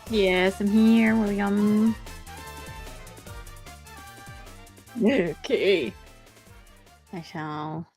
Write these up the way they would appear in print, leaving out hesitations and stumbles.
Yes, I'm here, William. Okay. I shall.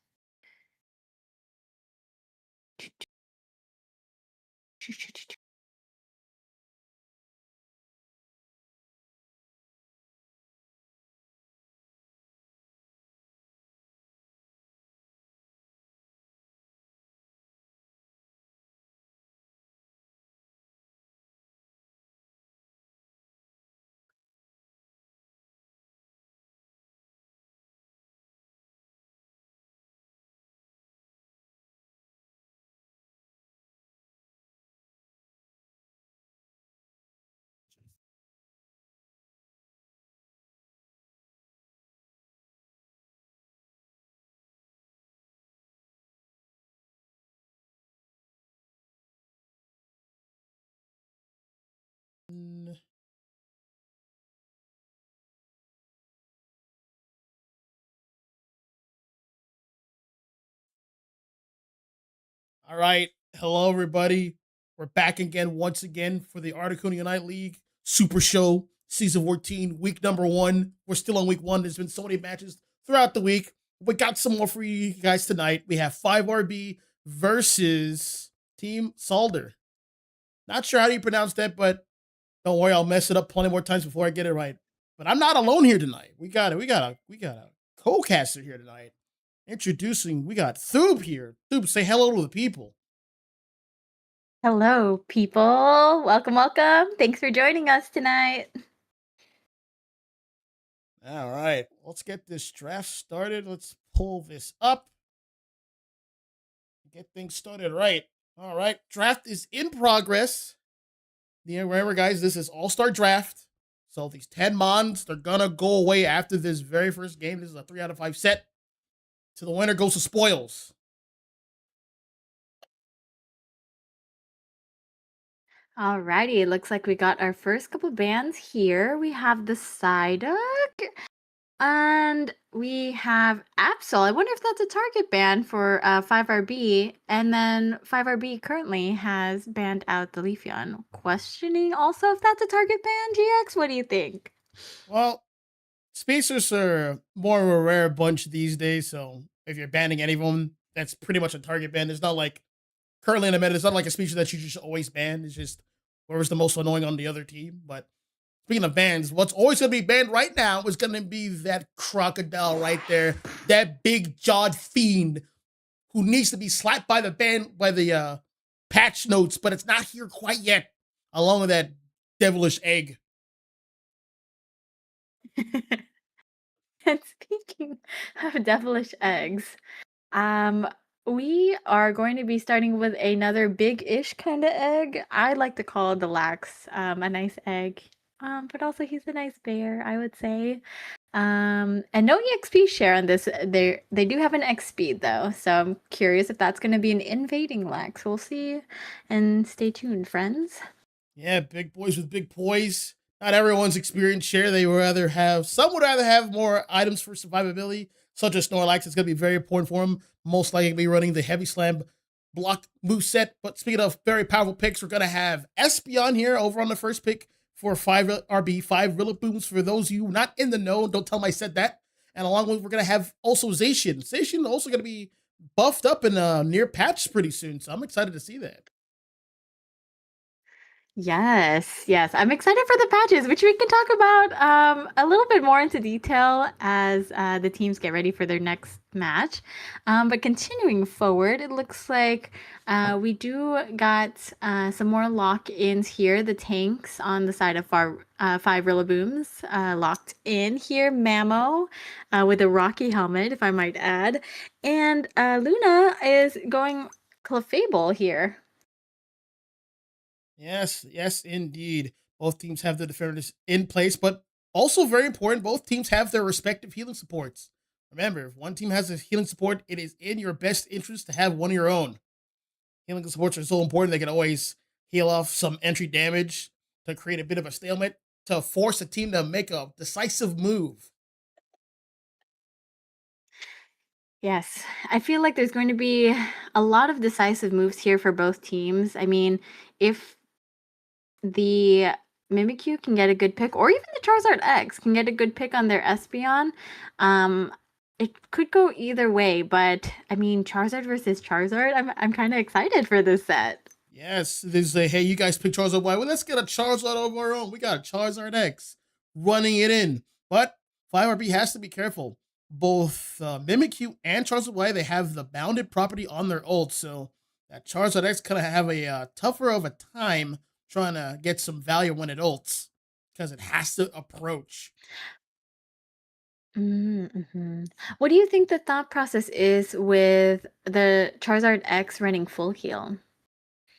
All right. Hello, everybody. We're back again, once again, for the Articuno Unite League Super Show, Season 14, week number 1. We're still on week 1. There's been so many matches throughout the week. We got some more for you guys tonight. We have 5RB versus Team Salder. Not sure how do you pronounce that, but don't worry, I'll mess it up plenty more times before I get it right. But I'm not alone here tonight. We got a co-caster here tonight. Introducing, we got Thoob here. Thoob, say hello to the people. Hello, people. Welcome, welcome. Thanks for joining us tonight. All right, let's get this draft started. Let's pull this up. Get things started right. All right, draft is in progress. Remember, guys, this is all-star draft. So these 10 mons, they're gonna go away after this very first game. This is a 3 out of 5 set. So the winner goes to spoils. Alrighty, it looks like we got our first couple bands here. We have the Psyduck, and we have Absol. I wonder if that's a target ban for 5RB. And then 5RB currently has banned out the Leafeon. Questioning also if that's a target ban, GX? What do you think? Well, Spacers are more of a rare bunch these days, so if you're banning any of them, that's pretty much a target ban. It's not like currently in the meta, it's not like a species that you just always ban. It's just whoever's the most annoying on the other team. But speaking of bans, what's always going to be banned right now is going to be that crocodile right there, that big jawed fiend who needs to be slapped by the patch notes, but it's not here quite yet, along with that devilish egg. And speaking of devilish eggs, um, we are going to be starting with another big-ish kind of egg. I like to call the Lax a nice egg. But also he's a nice bear, I would say. And no EXP share on this. They do have an X speed though, so I'm curious if that's going to be an invading Lax. We'll see, and stay tuned, friends. Yeah, big boys with big poise. Not everyone's experience share. Some would rather have more items for survivability, such as Snorlax. It's going to be very important for him. Most likely be running the Heavy Slam block move set. But speaking of very powerful picks, we're going to have Espeon here over on the first pick for 5 RB, 5 Booms. For those of you not in the know, don't tell them I said that. And along with, we're going to have also Zacian. Zacian also going to be buffed up in a near patch pretty soon. So I'm excited to see that. Yes, yes. I'm excited for the patches, which we can talk about a little bit more into detail as the teams get ready for their next match. But continuing forward, it looks like we do got some more lock-ins here. The tanks on the side of 5 Rillabooms locked in here. Mamo with a rocky helmet, if I might add. And Luna is going Clefable here. Yes, yes, indeed. Both teams have their defenders in place, but also very important, both teams have their respective healing supports. Remember, if one team has a healing support, it is in your best interest to have one of your own. Healing supports are so important, they can always heal off some entry damage to create a bit of a stalemate, to force a team to make a decisive move. Yes, I feel like there's going to be a lot of decisive moves here for both teams. I mean, if the Mimikyu can get a good pick, or even the Charizard X can get a good pick on their Espeon, um, it could go either way. But I mean, Charizard versus Charizard, I'm kind of excited for this set. Yes, there's a hey, you guys pick Charizard Y. Well, let's get a Charizard of our own. We got a Charizard X running it in. But 5RB has to be careful. Both Mimikyu and Charizard Y, they have the bounded property on their ult. So that Charizard X kind of have a tougher of a time trying to get some value when it ults because it has to approach. Mm-hmm. What do you think the thought process is with the Charizard X running full heal?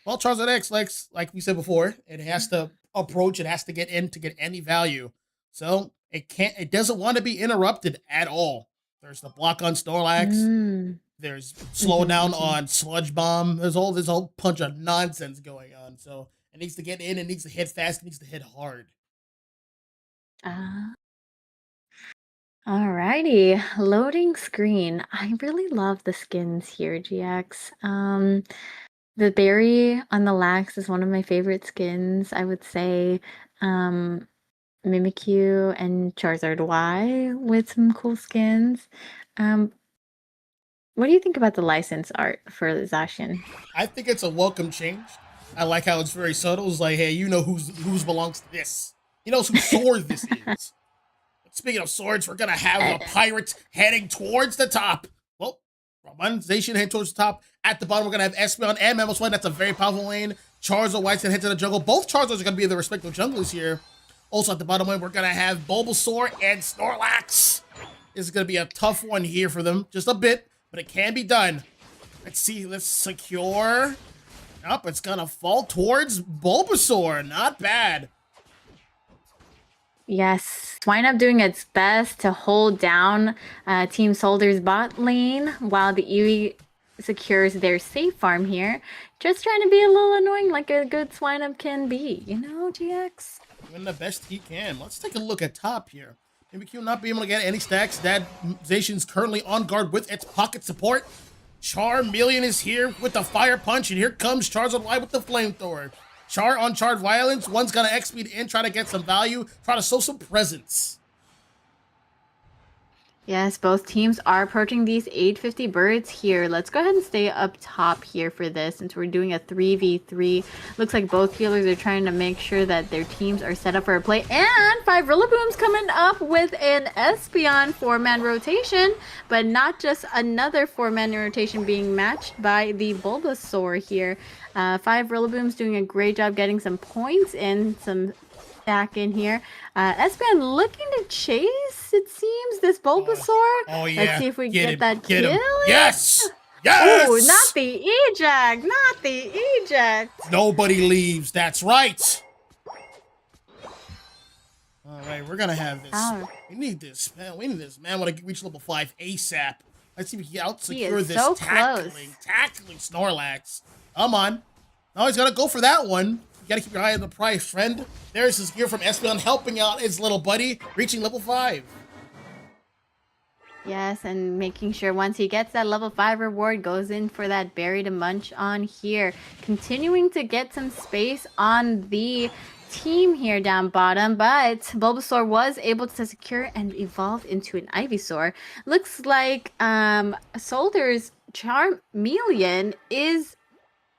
Well, Charizard X, like we said before, it has to approach, it has to get in to get any value. So it doesn't want to be interrupted at all. There's the block on Snorlax. Mm. There's slow down Mm-hmm. on Sludge Bomb. There's all this whole bunch of nonsense going on. So it needs to get in, it needs to hit fast, it needs to hit hard. Ah. Alrighty, loading screen. I really love the skins here, GX. The berry on the Lax is one of my favorite skins. I would say Mimikyu and Charizard Y with some cool skins. Um, what do you think about the license art for Zacian? I think it's a welcome change. I like how it's very subtle. It's like, hey, you know whose belongs to this. He knows whose sword this is. Speaking of swords, we're gonna have the pirates heading towards the top. Well, Zacian heading towards the top. At the bottom, we're gonna have Espeon and Mamoswine. That's a very powerful lane. Charizard White's gonna head to the jungle. Both Charizards are gonna be the respective junglers here. Also at the bottom lane, we're gonna have Bulbasaur and Snorlax. This is gonna be a tough one here for them, just a bit, but it can be done. Let's see. Let's secure. Up, it's gonna fall towards Bulbasaur. Not bad. Yes, Swineup doing its best to hold down Team Soldiers bot lane while the Eevee secures their safe farm here. Just trying to be a little annoying like a good Swineup can be, you know, GX? Doing the best he can. Let's take a look at top here. Mimikyu not being able to get any stacks. That Zacian's currently on guard with its pocket support. Charmeleon is here with the fire punch, and here comes Charizard Y with the flamethrower. Char on Charred Violence. One's gonna X-Speed in, try to get some value, try to show some presence. Yes, both teams are approaching these 850 birds here. Let's go ahead and stay up top here for this since we're doing a 3v3. Looks like both healers are trying to make sure that their teams are set up for a play. And 5 Rillaboom's coming up with an Espeon 4-man rotation, but not just another 4-man rotation being matched by the Bulbasaur here. 5 Rillaboom's doing a great job getting some points in, some back in here. Espeon looking to chase, it seems, this Bulbasaur. Oh yeah. Let's see if we get that get kill. Him. Yes! Yes! Oh, not the eject! Not the eject! Nobody leaves, that's right! Alright, we're gonna have this. Oh. We need this, man. We need this, man. I want to reach level 5 ASAP. Let's see if we can out-secure this so tackling Snorlax. Come on. No, he's gotta go for that one. You gotta keep your eye on the prize, friend. There's his gear from Espeon helping out his little buddy, reaching level 5. Yes, and making sure once he gets that level 5 reward, goes in for that berry to munch on here. Continuing to get some space on the team here down bottom, but Bulbasaur was able to secure and evolve into an Ivysaur. Looks like Solder's Charmeleon is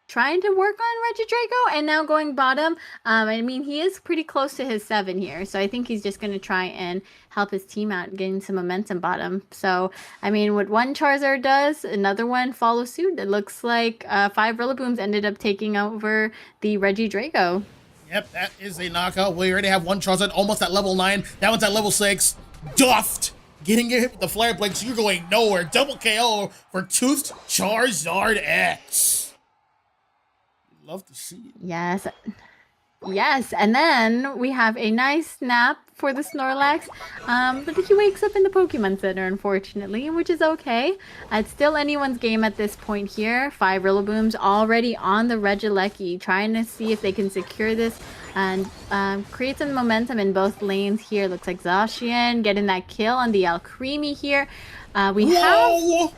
trying to work on Regidrago and now going bottom. I mean, he is pretty close to his 7 here, so I think he's just going to try and help his team out, getting some momentum bottom. So, I mean, what one Charizard does, another one follows suit. It looks like 5 Rillabooms ended up taking over the Regidrago. Yep, that is a knockout. We already have one Charizard almost at level 9. That one's at level 6. Duffed! Getting hit with the Flare Blade, so you're going nowhere. Double KO for Toothed Charizard X. Love to see it. Yes. Yes, and then we have a nice nap for the Snorlax, but he wakes up in the Pokemon Center, unfortunately, which is okay. It's still anyone's game at this point here. 5 Rillaboom's already on the Regieleki, trying to see if they can secure this and create some momentum in both lanes here. Looks like Zacian getting that kill on the Alcremie here. Whoa!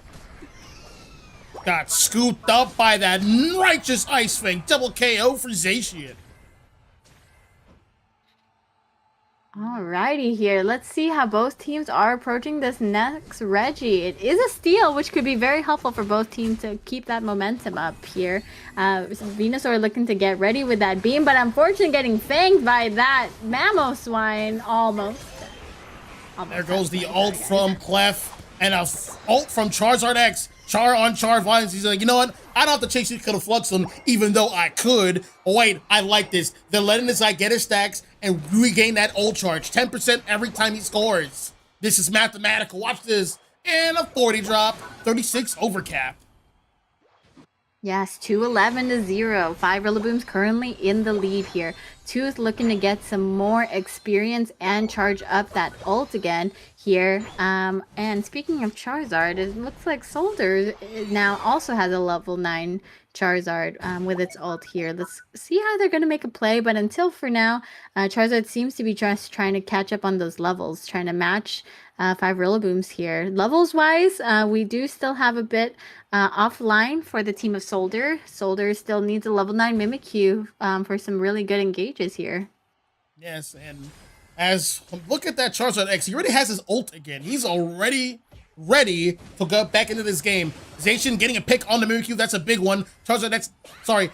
Got scooped up by that righteous Ice Fang. Double KO for Zacian. Alrighty here. Let's see how both teams are approaching this next Reggie. It is a steal, which could be very helpful for both teams to keep that momentum up here. Venusaur looking to get ready with that beam, but unfortunately getting fanged by that Mamoswine almost. There goes the ult from Clef and a ult from Charizard X. Char on Char Vines. He's like, you know what? I don't have to chase you to the Flux him, even though I could. Oh, wait, I like this. They're letting this guy get his stacks and regain that ult charge. 10% every time he scores. This is mathematical. Watch this. And a 40 drop. 36 overcap. Yes, 211 to 0. 5 Rillaboom's currently in the lead here. Tooth looking to get some more experience and charge up that ult again here. And speaking of Charizard, it looks like Solder now also has a level 9 Charizard with its ult here. Let's see how they're going to make a play, but until for now, Charizard seems to be just trying to catch up on those levels, trying to match 5 Rillabooms here. Levels-wise, we do still have a bit offline for the team of Solder. Solder still needs a level 9 Mimikyu for some really good engages here. Yes, and as look at that Charizard X, he already has his ult again. He's already ready to go back into this game. Zacian getting a pick on the Mimikyu, that's a big one. Charizard X, sorry,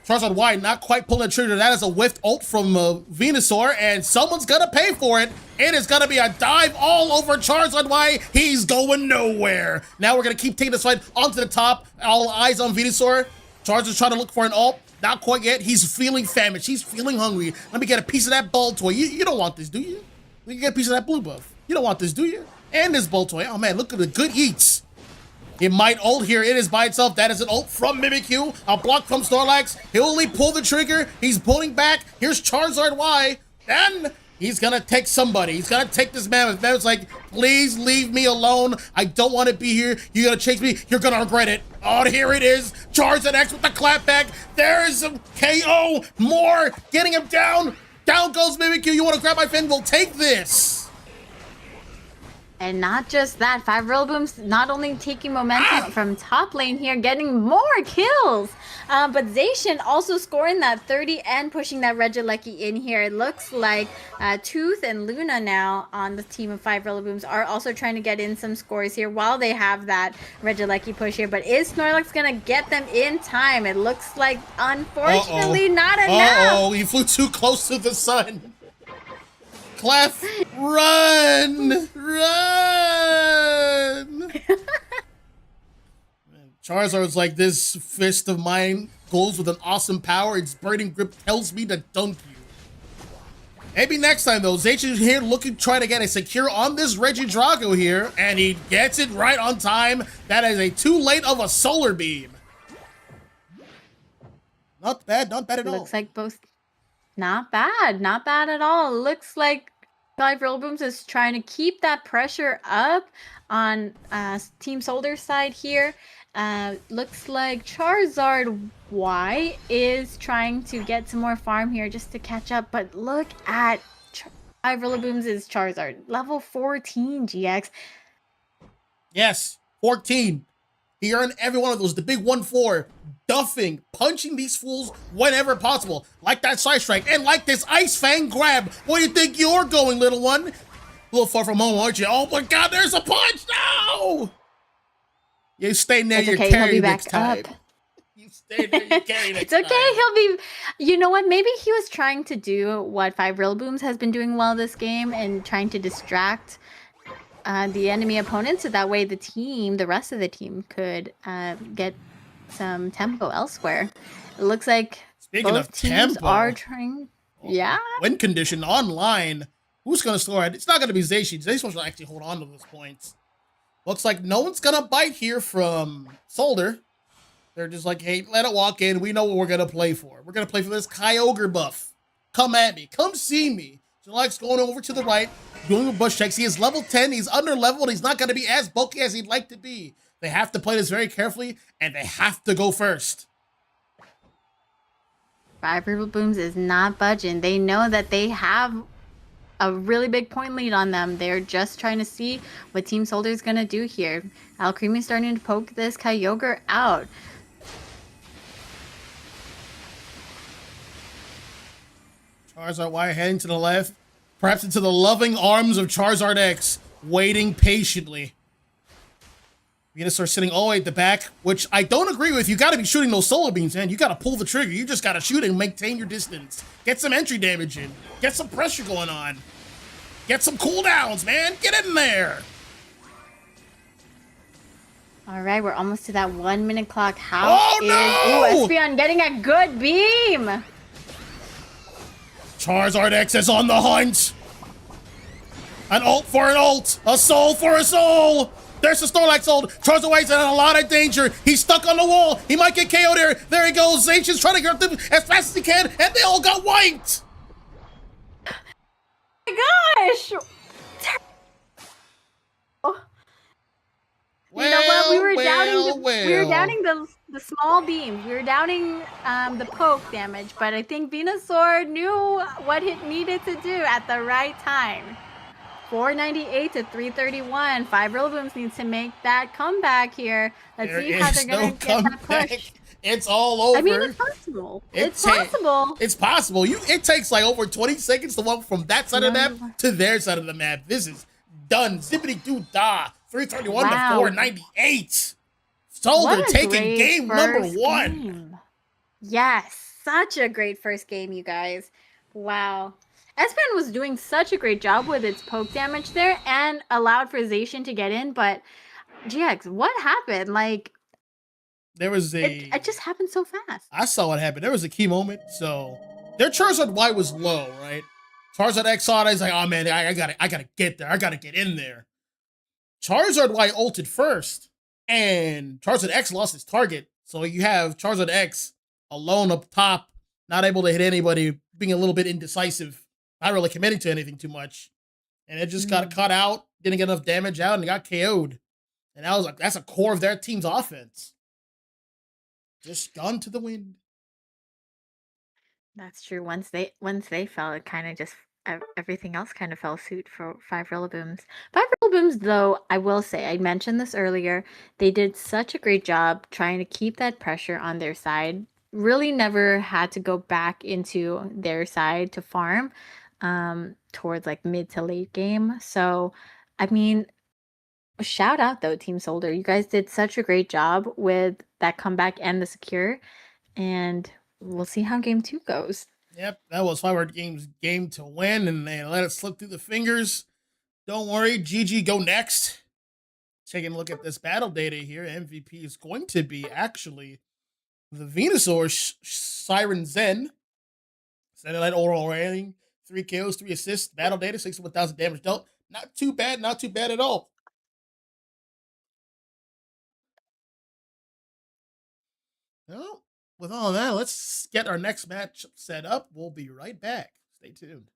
Charizard Y not quite pulling the trigger. That is a whiffed ult from Venusaur, and someone's gonna pay for it. It is gonna be a dive all over Charizard Y. He's going nowhere. Now we're gonna keep taking this fight onto the top. All eyes on Venusaur. Charizard's trying to look for an ult. Not quite yet. He's feeling famished. He's feeling hungry. Let me get a piece of that ball toy. You don't want this, do you? You can get a piece of that blue buff. You don't want this, do you? And this ball toy. Oh man, look at the good eats. It might ult here. It is by itself. That is an ult from Mimikyu. A block from Snorlax. He'll only pull the trigger. He's pulling back. Here's Charizard Y. And he's gonna take somebody. He's gonna take this Mammoth. Mammoth's like, please leave me alone. I don't want to be here. You're gonna chase me. You're gonna regret it. Oh, here it is. Charizard X with the clapback. There is some KO. More. Getting him down. Down goes Mimikyu. You want to grab my fin? We'll take this. And not just that, 5 Rillaboom's not only taking momentum from top lane here, getting more kills, but Zacian also scoring that 30 and pushing that Regieleki in here. It looks like Tooth and Luna now on the team of 5 Rillabooms are also trying to get in some scores here while they have that Regieleki push here. But is Snorlax going to get them in time? It looks like, unfortunately, not enough. He flew too close to the sun. Clef, run! Run! Charizard's like, this fist of mine goes with an awesome power. Its burning grip tells me to dunk you. Maybe next time, though. Zacian's here looking, trying to get a secure on this Regidrago here, and he gets it right on time. That is a too late of a solar beam. Not bad at all. Looks like both. Not bad at all. Looks like 5 Rillabooms is trying to keep that pressure up on Team Solder's side here. Looks like Charizard Y is trying to get some more farm here just to catch up. But look at 5 Rillaboom's Charizard. Level 14 GX. Yes, 14. He earned every one of those. The big 1-4. Duffing, punching these fools whenever possible. Like that side strike and like this Ice Fang grab. Where do you think you're going, little one? A little far from home, aren't you? Oh my god, there's a punch! No! You stay near your okay, carry he'll be next back time. up. You stay near your carry next It's okay, time. he'll be... You know what? Maybe he was trying to do what 5 Rillabooms has been doing well this game and trying to distract the enemy opponent, so that way the rest of the team could get some tempo elsewhere. It looks like Speaking both of teams tempo, are trying. Yeah. Win condition online. Who's gonna score it? It's not gonna be Zacian. Zacian will actually hold on to those points. Looks like no one's gonna bite here from Solder. They're just like, hey, let it walk in. We know what we're gonna play for. We're gonna play for this Kyogre buff. Come at me. Come see me. Snorlax going over to the right, doing the bush checks. He is level 10. He's under leveled. He's not gonna be as bulky as he'd like to be. They have to play this very carefully, and they have to go first. 5 Rillabooms is not budging. They know that they have a really big point lead on them. They're just trying to see what Team Soldier is going to do here. Alcremie starting to poke this Kyogre out. Charizard Y heading to the left, perhaps into the loving arms of Charizard X, waiting patiently. Venusaur sitting all the way at the back, which I don't agree with. You got to be shooting those solar beams, man. You got to pull the trigger. You just got to shoot and maintain your distance. Get some entry damage in. Get some pressure going on. Get some cooldowns, man. Get in there. All right, we're almost to that 1 minute clock. How no! Ooh, Espeon getting a good beam. Charizard X is on the hunt. An ult for an ult. A soul for a soul. There's the Snorlax ult. Charizard X's in a lot of danger. He's stuck on the wall. He might get KO'd there. There he goes. Zacian's trying to get them as fast as he can, and they all got wiped. Oh my gosh. You know what? We were doubting the small beams. We were doubting the poke damage, but I think Venusaur knew what it needed to do at the right time. 498 to 331. 5 Rillabooms needs to make that comeback here. Let's see how they're gonna get that push. It's all over. I mean, it's possible. It's possible. It's possible. It takes like over 20 seconds to walk from that side of the map to their side of the map. This is done. Zippity doo dah. 331 to 498. Solder taking game number 1. Yes, such a great first game, you guys. Wow. Espeon was doing such a great job with its poke damage there and allowed for Zacian to get in, but GX, what happened? Like, there was it just happened so fast. I saw what happened. There was a key moment. So their Charizard Y was low, right? Charizard X saw it. He's like, oh man, I gotta get there. I gotta get in there. Charizard Y ulted first, and Charizard X lost his target. So you have Charizard X alone up top, not able to hit anybody, being a little bit indecisive, not really committing to anything too much. And it just got cut out, didn't get enough damage out, and got KO'd. And that was like, that's a core of their team's offense. Just gone to the wind. That's true. Once they fell, it kind of just everything else kind of fell suit for Five Rillaboom. Five Rillaboom, though, I will say, I mentioned this earlier, they did such a great job trying to keep that pressure on their side. Really never had to go back into their side to farm towards like mid to late game. So, I mean, shout out though, Team Soldier. You guys did such a great job with that comeback and the secure, and we'll see how game two goes. Yep, that was Five Games' game to win, and they let it slip through the fingers. Don't worry, GG, go next. Taking a look at this battle data here, MVP is going to be actually the Venusaur Siren Zen. Satellite overall rating, 3 kills, 3 assists, battle data, 61,000 damage dealt. Not too bad, not too bad at all. Well, with all that, let's get our next match set up. We'll be right back. Stay tuned.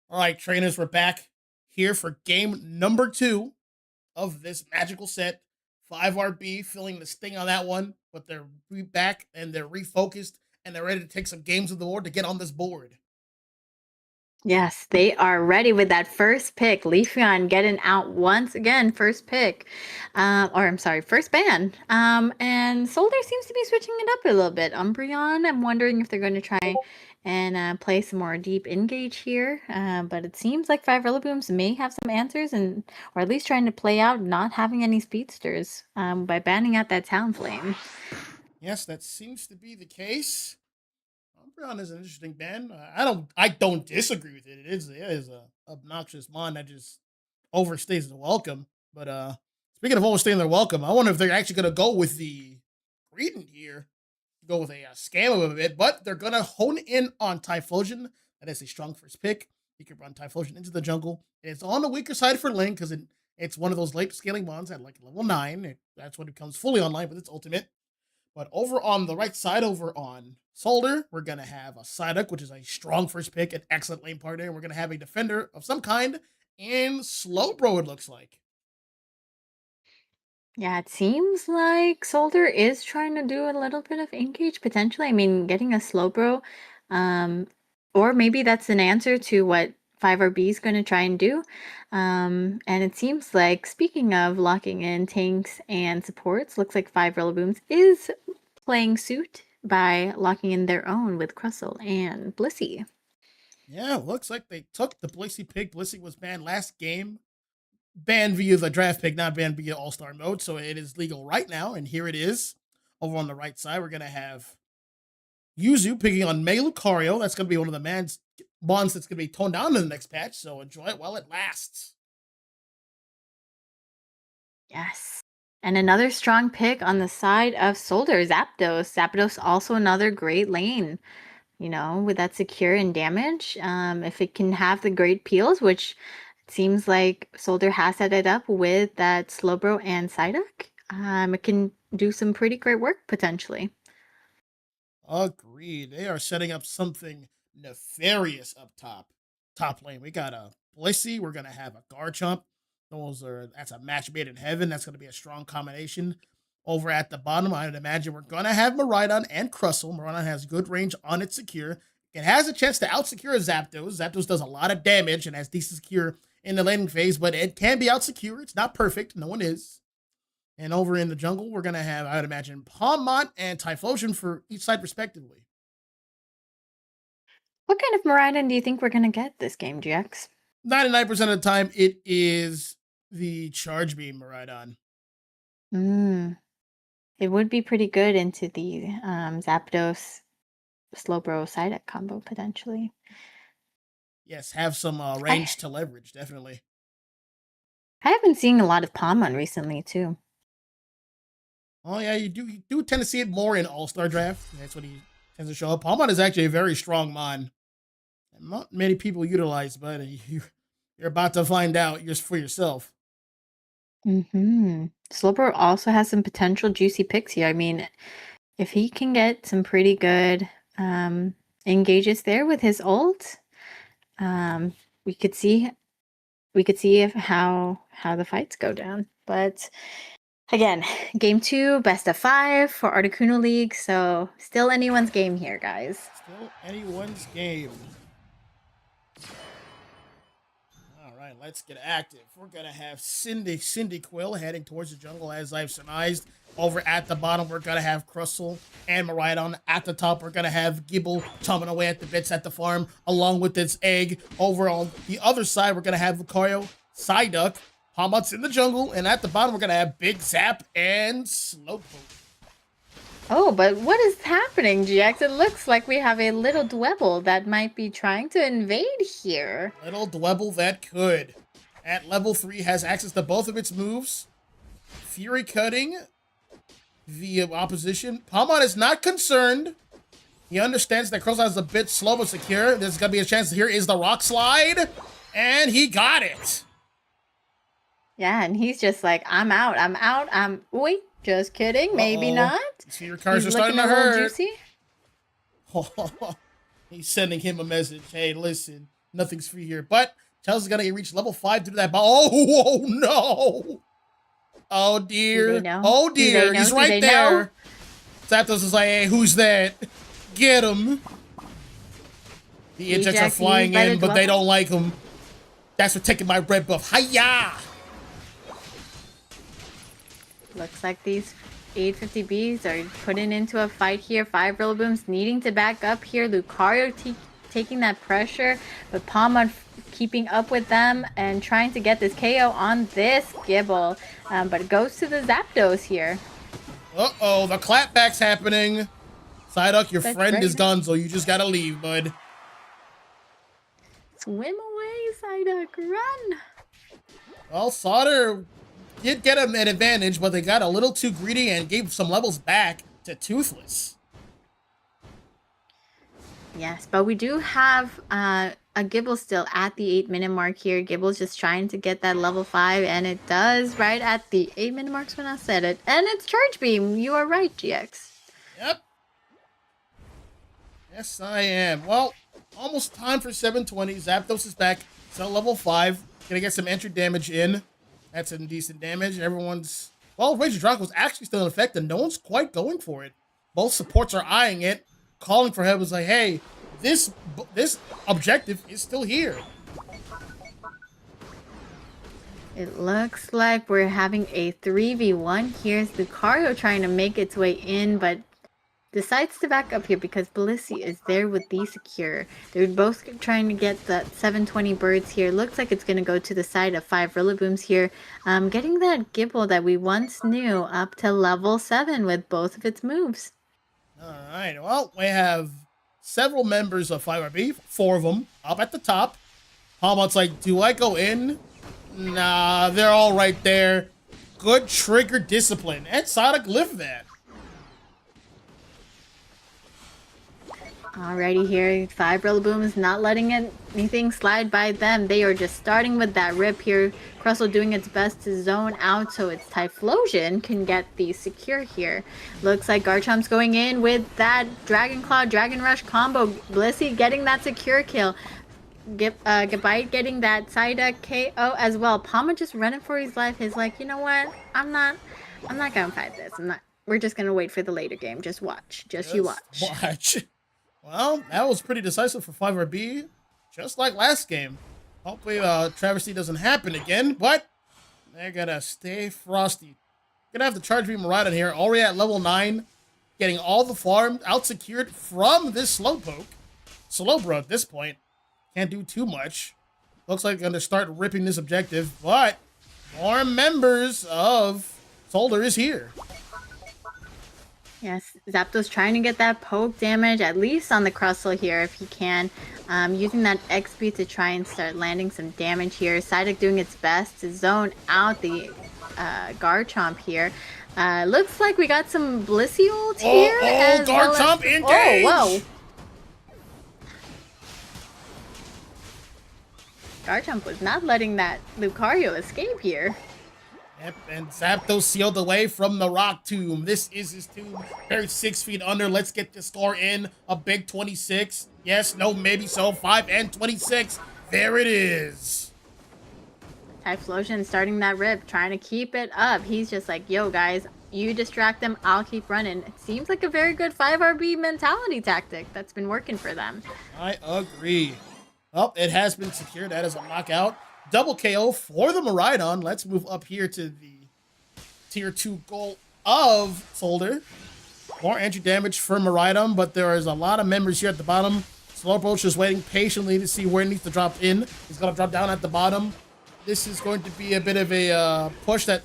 All right, trainers, we're back here for game number 2 of this magical set. 5RB feeling the sting on that one, but they're back and they're refocused and they're ready to take some games of the board to get on this board. Yes, they are ready with that first pick. Leafeon getting out once again, first pick. Or I'm sorry, first ban. And Soldier seems to be switching it up a little bit. Umbreon, I'm wondering if they're going to try and play some more deep engage here. But it seems like Five Rillabooms may have some answers, and or at least trying to play out not having any speedsters by banning out that Talonflame. Yes, that seems to be the case. Umbreon is an interesting ban. I don't disagree with it. It is a obnoxious mon that just overstays the welcome. But speaking of overstaying their welcome, I wonder if they're actually gonna go with the Greedent here, go with a scam of a bit, but they're gonna hone in on Typhlosion. That is a strong first pick. You can run Typhlosion into the jungle. It's on the weaker side for Link because it's one of those late scaling mons at like level 9. That's when it becomes fully online with its ultimate. But over on the right side, over on Solder, we're going to have a Psyduck, which is a strong first pick, an excellent lane partner. And we're going to have a defender of some kind and Slowbro, it looks like. Yeah, it seems like Solder is trying to do a little bit of engage potentially. I mean, getting a Slowbro, um, or maybe that's an answer to what 5RB is going to try and do. And it seems like, speaking of locking in tanks and supports, looks like 5 Rillabooms is playing suit by locking in their own with Crustle and Blissey. Yeah, looks like they took the Blissey pick. Blissey was banned last game. Banned via the draft pick, not banned via All Star mode. So it is legal right now. And here it is. Over on the right side, we're going to have Yuzu picking on Mei Lucario. That's going to be one of the bonds that's going to be toned down in the next patch. So enjoy it while it lasts. Yes. And another strong pick on the side of Solder, Zapdos. Zapdos also another great lane, with that secure and damage. If it can have the great peels, which it seems like Solder has set it up with that Slowbro and Psyduck, it can do some pretty great work potentially. Agreed. They are setting up something nefarious up top. Top lane. We got a Blissey. We're gonna have a Garchomp. That's a match made in heaven. That's gonna be a strong combination. Over at the bottom, I would imagine we're gonna have Miraidon and Crustle. Miraidon has good range on its secure. It has a chance to out-secure Zapdos. Zapdos does a lot of damage and has decent secure in the laning phase, but it can be out-secure. It's not perfect. No one is. And over in the jungle, we're going to have, I would imagine, Palmont and Typhlosion for each side respectively. What kind of Miraidon do you think we're going to get this game, GX? 99% of the time, it is the Charge Beam Miraidon. It would be pretty good into the Zapdos Slowbro Psyduck combo, potentially. Yes, have some range to leverage, definitely. I have been seeing a lot of Palmon recently, too. Oh, yeah, you do tend to see it more in All-Star Draft. That's what he tends to show up. Palmon is actually a very strong mon. Not many people utilize, but you're about to find out just for yourself. Slowbro also has some potential juicy picks here. I mean, if he can get some pretty good engages there with his ult, we could see how the fights go down. But again, game 2, best of 5 for Articuno League, so still anyone's game here, guys. Still anyone's game. All right, let's get active. We're going to have Cyndaquil heading towards the jungle, as I've surmised. Over at the bottom, we're going to have Crustle and Miraidon. At the top, we're going to have Gibble chomping away at the bits at the farm, along with its egg. Over on the other side, we're going to have Lucario, Psyduck, Palmont's in the jungle, and at the bottom, we're going to have Big Zap and Slowpoke. Oh, but what is happening, GX? It looks like we have a little Dwebble that might be trying to invade here. Little Dwebble that could. At level 3, has access to both of its moves. Fury Cutting via opposition. Palmon is not concerned. He understands that Crustle is a bit slow but secure. There's going to be a chance. Here is the Rock Slide. And he got it. Yeah, and he's just like, I'm out. Wait, just kidding. Maybe not. See, your cards are starting to hurt. Juicy. He's sending him a message. Hey, listen, nothing's free here. But Chelsea's going to reach level 5 to do that. Oh, no. Oh, dear. Oh, dear. He's right there. Zapdos is like, hey, who's that? Get him. The Ajax are flying in, but they don't like him. That's for taking my red buff. Hiya! Looks like these 850Bs are putting into a fight here. 5 Rillabooms needing to back up here. Lucario taking that pressure, but Palmon keeping up with them and trying to get this KO on this Gibble. But it goes to the Zapdos here. Uh-oh, the clapback's happening. Psyduck, your friend is gone, so you just gotta leave, bud. Swim away, Psyduck, run! Well, Sauter did get him an advantage, but they got a little too greedy and gave some levels back to Toothless. Yes, but we do have a Gibble still at the 8-minute mark here. Gibble's just trying to get that level 5, and it does right at the 8-minute marks when I said it. And it's Charge Beam. You are right, GX. Yep. Yes, I am. Well, almost time for 720. Zapdos is back. It's at level 5. Gonna get some entry damage in. That's some decent damage. Everyone's... Well, Rage of Draco was actually still in effect, and no one's quite going for it. Both supports are eyeing it, calling for help. It's like, hey, this objective is still here. It looks like we're having a 3v1. Here's Lucario trying to make its way in, but decides to back up here because Blissey is there with the secure. They're both trying to get that 720 birds here. Looks like it's going to go to the side of 5 Rillabooms here. Getting that Gibble that we once knew up to level 7 with both of its moves. All right. Well, we have several members of 5RB, 4 of them, up at the top. Palmot's like, do I go in? Nah, they're all right there. Good trigger discipline. And Sonic lived that. Alrighty here, 5 Rillaboom is not letting anything slide by them. They are just starting with that rip here. Crustle doing its best to zone out so its Typhlosion can get the secure here. Looks like Garchomp's going in with that Dragon Claw, Dragon Rush combo. Blissey getting that secure kill. Gabite getting that Psyduck KO as well. Palma just running for his life. He's like, you know what? I'm not gonna fight this. We're just gonna wait for the later game. Just watch. Just you watch. Well, that was pretty decisive for 5RB, just like last game. Hopefully, travesty doesn't happen again, but they're gonna stay frosty. Gonna have the Charge Beam right in here, already at level 9, getting all the farm out secured from this Slowpoke. Slowbro at this point can't do too much. Looks like they're gonna start ripping this objective, but more members of Solder is here. Yes, Zapdos trying to get that poke damage, at least on the Crustle here if he can. Using that XP to try and start landing some damage here. Psyduck doing its best to zone out the Garchomp here. Looks like we got some Blissey ult here. Garchomp engage! Oh, whoa. Garchomp was not letting that Lucario escape here. Yep, and Zapdos sealed away from the Rock Tomb. This is his tomb. Buried 6 feet under. Let's get the score in. A big 26. Yes, no, maybe so. 5 and 26. There it is. Typhlosion starting that rip, trying to keep it up. He's just like, yo, guys, you distract them, I'll keep running. It seems like a very good 5RB mentality tactic that's been working for them. I agree. Well, it has been secured. That is a knockout. Double KO for the Miraidon. Let's move up here to the tier 2 goal of Solder. More entry damage for Miraidon, but there is a lot of members here at the bottom. Slowpoke just waiting patiently to see where it needs to drop in. He's going to drop down at the bottom. This is going to be a bit of a push that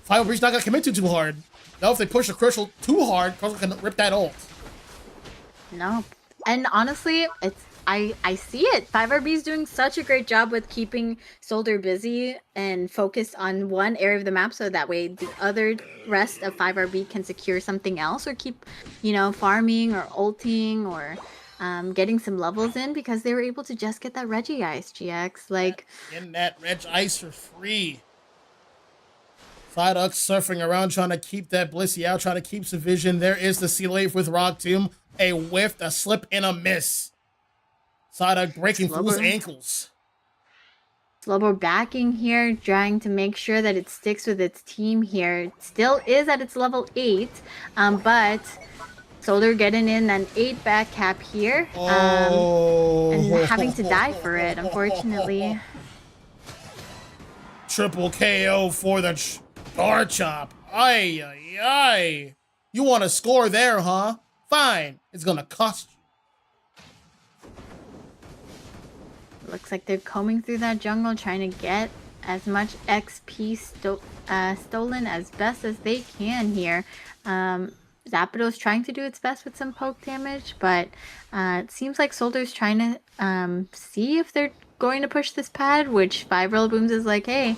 5RB's not going to commit to too hard. Now, if they push the Crustle too hard, Crustle can rip that ult. No. And honestly, I see it. 5RB is doing such a great job with keeping Solder busy and focused on one area of the map so that way the other rest of 5RB can secure something else or keep, farming or ulting or getting some levels in because they were able to just get that Regice GX. Getting that Reg Ice for free. Psyduck surfing around trying to keep that Blissey out, trying to keep some vision. There is the Sea Wave with Rock Tomb. A whiff, a slip, and a miss. Psyduck breaking through his ankles. Slowbro backing here, trying to make sure that it sticks with its team here. It still is at its level 8, but Solder getting in an 8 back cap here. And having to die for it, unfortunately. Triple KO for the Garchomp. Ay, ay, ay. You want to score there, huh? Fine. It's going to cost you. Looks like they're combing through that jungle, trying to get as much XP stolen as best as they can here. Zapdos trying to do its best with some poke damage, but it seems like Solder's trying to see if they're going to push this pad, which 5 Rillabooms is like, hey,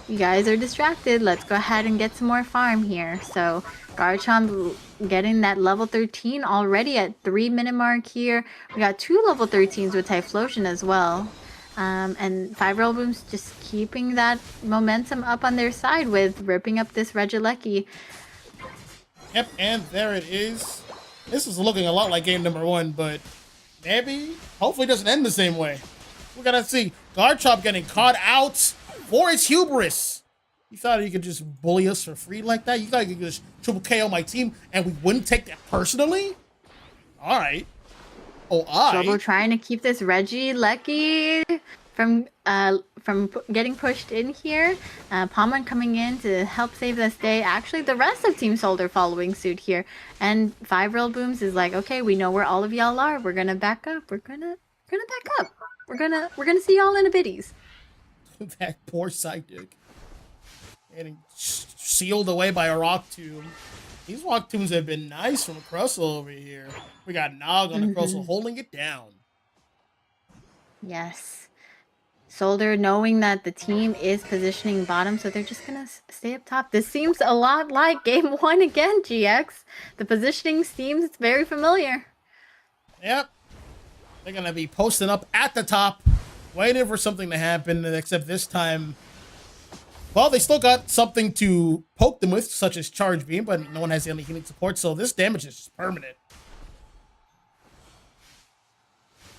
you guys are distracted. Let's go ahead and get some more farm here. So Garchomp getting that level 13 already at 3-minute mark here. We got 2 level 13s with Typhlosion as well. And 5 Rillabooms just keeping that momentum up on their side with ripping up this Regieleki. Yep, and there it is. This is looking a lot like game number 1, but maybe, hopefully it doesn't end the same way. We're gonna see Garchomp getting caught out for its hubris. You thought you could just bully us for free like that? You thought you could just triple KO my team and we wouldn't take that personally? Alright. Slowbro trying to keep this Regieleki from getting pushed in here. Palmon coming in to help save this day. Actually, the rest of Team Soldier following suit here. And 5-Roll Booms is like, okay, we know where all of y'all are. We're gonna back up. We're gonna back up. We're gonna see y'all in a biddies. That poor Psychic. Getting sealed away by a rock tomb. These rock tombs have been nice from Crustle over here. We got Nog on the Crustle holding it down. Yes. Soldier knowing that the team is positioning bottom, so they're just gonna stay up top. This seems a lot like game 1 again, GX. The positioning seems very familiar. Yep. They're gonna be posting up at the top, waiting for something to happen, except this time, well, they still got something to poke them with, such as Charge Beam, but no one has any healing support, so this damage is just permanent.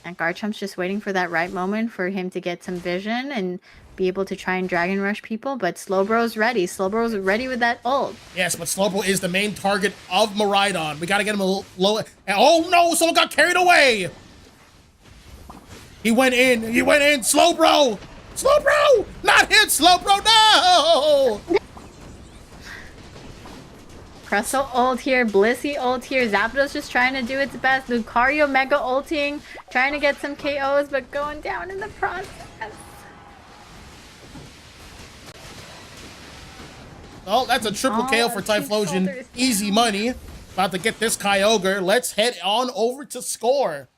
And Garchomp's just waiting for that right moment for him to get some vision and be able to try and Dragon Rush people, but Slowbro's ready. Slowbro's ready with that ult. Yes, but Slowbro is the main target of Miraidon. We gotta get him a little low. Oh no, someone got carried away! He went in, Slowbro! Slowbro! Not hit, Slowbro, no! Crustle ult here, Blissey ult here, Zapdos just trying to do its best, Lucario mega ulting, trying to get some KOs, but going down in the process. Oh, that's a triple KO for Typhlosion. Easy money. About to get this Kyogre. Let's head on over to score.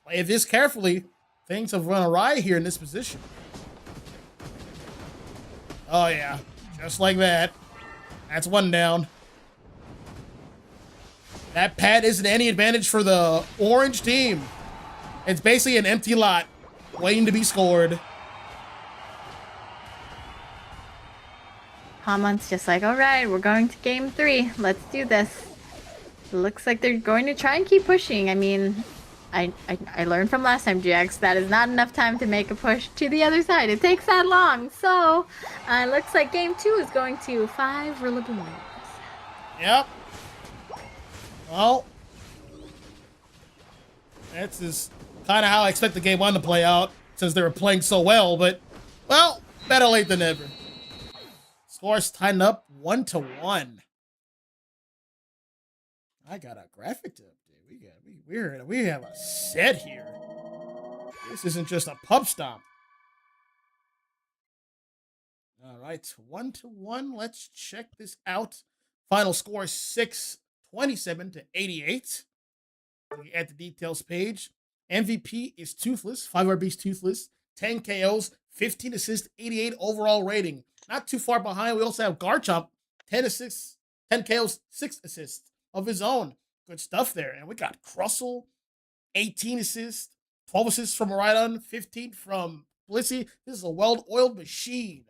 Play this carefully. Things have run awry here in this position. Oh, yeah. Just like that. That's one down. That pad isn't any advantage for the orange team. It's basically an empty lot waiting to be scored. Palmon's just like, all right, we're going to game 3. Let's do this. It looks like they're going to try and keep pushing. I mean, I learned from last time, GX, that is not enough time to make a push to the other side. It takes that long. So, it looks like game 2 is going to 5 Rillaboom. Yep. Well, that's just kind of how I expect the game 1 to play out, since they were playing so well, but, well, better late than never. Scores tied up 1-1. I got a graphic to update. We have a set here. This isn't just a pub stomp. All right, 1-1. Let's check this out. Final score 627-88. At the details page, MVP is Toothless. 5RB's Toothless. 10 KOs, 15 assists, 88 overall rating. Not too far behind. We also have Garchomp, 10 assists, 10 KOs, 6 assists of his own. Good stuff there. And we got Crustle, 18 assists, 12 assists from Miraidon, 15 from Blissey. This is a well-oiled machine.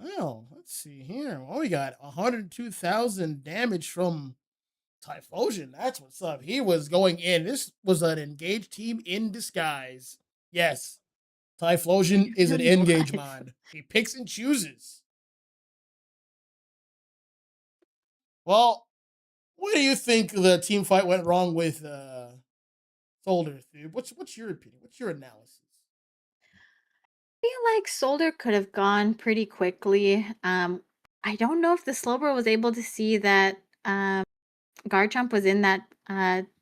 Well, let's see here. Well, we got 102,000 damage from Typhlosion. That's what's up. He was going in. This was an engaged team in disguise. Yes, Typhlosion is an engage mod. He picks and chooses. Well, what do you think the team fight went wrong with Soldier? What's your opinion? What's your analysis? I feel like Soldier could have gone pretty quickly. I don't know if the Slowbro was able to see that Garchomp was in that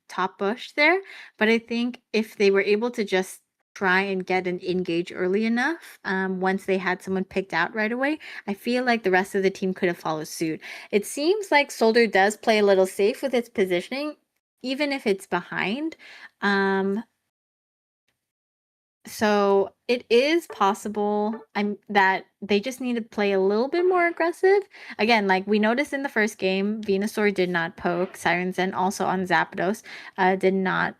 top bush there, but I think if they were able to just try and get an engage early enough, once they had someone picked out right away, I feel like the rest of the team could have followed suit. It seems like Soldier does play a little safe with its positioning, even if it's behind. So it is possible that they just need to play a little bit more aggressive. Again, like we noticed in the first game, Venusaur did not poke. Siren Zen also on Zapdos did not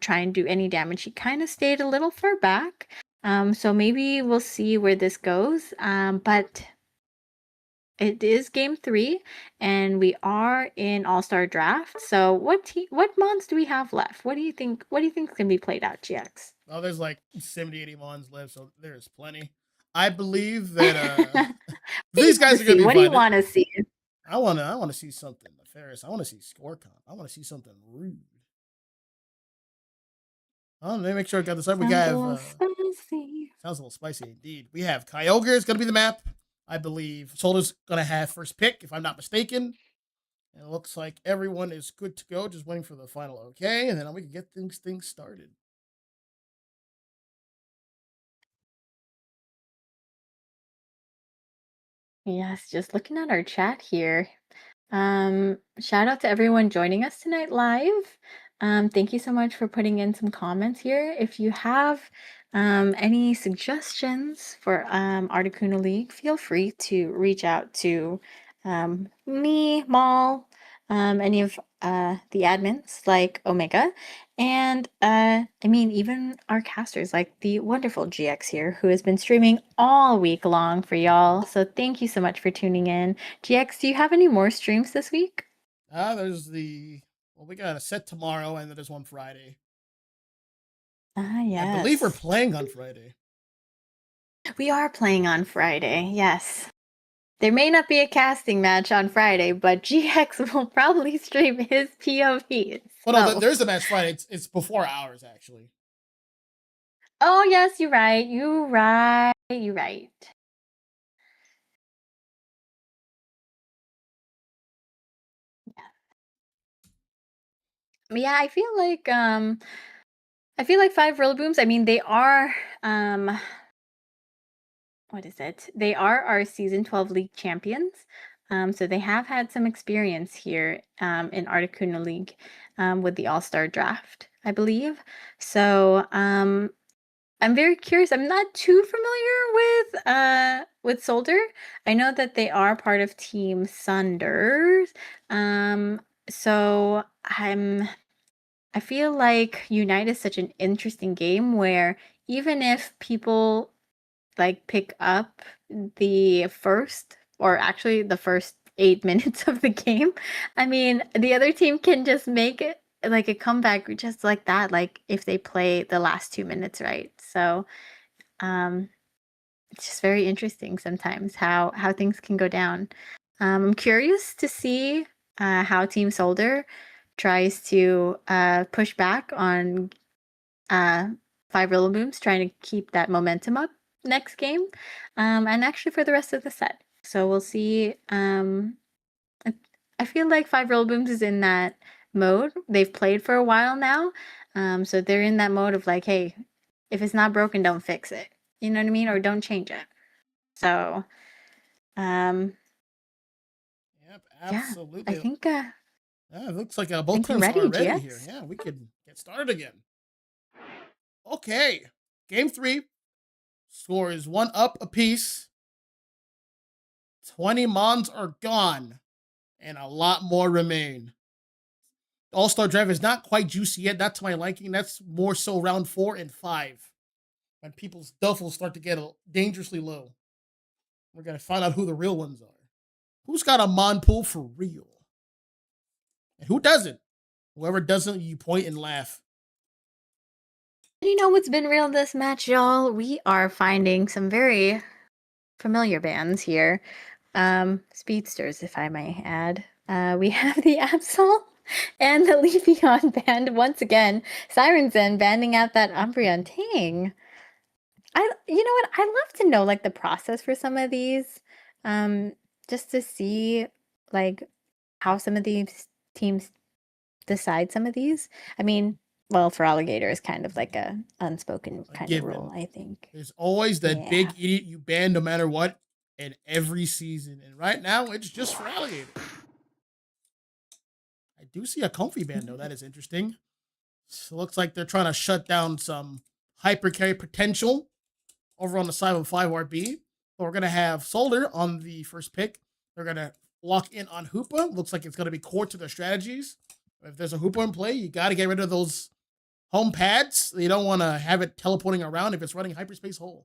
try and do any damage. He kind of stayed a little far back. So maybe we'll see where this goes. But it is game 3, and we are in All-Star Draft. So what mons do we have left? What do you think? What do you think can be played out, GX? Oh, there's like 70, 80 mons left, so there's plenty. I believe that these guys are gonna be What fun. do you want to see? I wanna see something Ferris. I want to see score comp. I want to see something rude. Oh, let me make sure I got this right. We Sounds a have little spicy. sounds a little spicy indeed. We have Kyogre is going to be the map. I believe Solder's going to have first pick, if I'm not mistaken. And it looks like everyone is good to go, just waiting for the final okay, and then we can get things started. Yes, just looking at our chat here. Shout out to everyone joining us tonight live. Thank you so much for putting in some comments here. If you have any suggestions for Articuno League, feel free to reach out to me, Maul, any of the admins like Omega, and I mean, even our casters like the wonderful GX here, who has been streaming all week long for y'all. So thank you so much for tuning in. GX, do you have any more streams this week? There's we got a set tomorrow, and then there's one Friday. Yes. I believe we're playing on Friday. We are playing on Friday, yes. There may not be a casting match on Friday, but GX will probably stream his POVs. Well, no, there's a match Friday. It's before ours, actually. Oh, yes, you're right. You're right. You're right. Yeah, I feel like Five Rillabooms, I mean, they are what is it? They are our season 12 league champions. So they have had some experience here in Articuno League with the All-Star draft, I believe. So I'm very curious. I'm not too familiar with Solder. I know that they are part of Team Sunders. So I feel like Unite is such an interesting game where even if people like pick up the first, or actually the first 8 minutes of the game, I mean, the other team can just make it like a comeback just like that, like if they play the last 2 minutes right. So it's just very interesting sometimes how things can go down. I'm curious to see how Team Solder tries to push back on Five Rillabooms, trying to keep that momentum up next game, and actually for the rest of the set. So we'll see. I feel like Five Rillabooms is in that mode. They've played for a while now, so they're in that mode of like, hey, if it's not broken, don't fix it. You know what I mean, or don't change it. So, yep, absolutely. Yeah, I think. It looks like both teams are ready here. Yeah, we can get started again. Okay, game 3. Score is 1 up apiece. 20 Mons are gone, and a lot more remain. All-Star Draft is not quite juicy yet. Not to my liking. That's more so round 4 and 5, when people's duffels start to get dangerously low. We're gonna find out who the real ones are. Who's got a Mon pool for real? And who doesn't? Whoever doesn't, you point and laugh. You know what's been real this match, y'all? We are finding some very familiar bands here. Speedsters, if I may add. We have the Absol and the Leafeon band once again. Siren Zen banding out that Umbreon Tang. You know what? I'd love to know like the process for some of these. Just to see like how some of these teams decide some of these. I mean, well, for Alligator is kind of like a unspoken kind of rule, I think. There's always that big idiot you ban no matter what in every season. And right now, it's just for Alligator. I do see a Comfy ban, though. That is interesting. So looks like they're trying to shut down some hyper carry potential over on the side of 5RB. But we're going to have Solder on the first pick. They're going to lock in on Hoopa. Looks like it's going to be core to their strategies. If there's a Hoopa in play, you got to get rid of those home pads. You don't want to have it teleporting around if it's running hyperspace hole.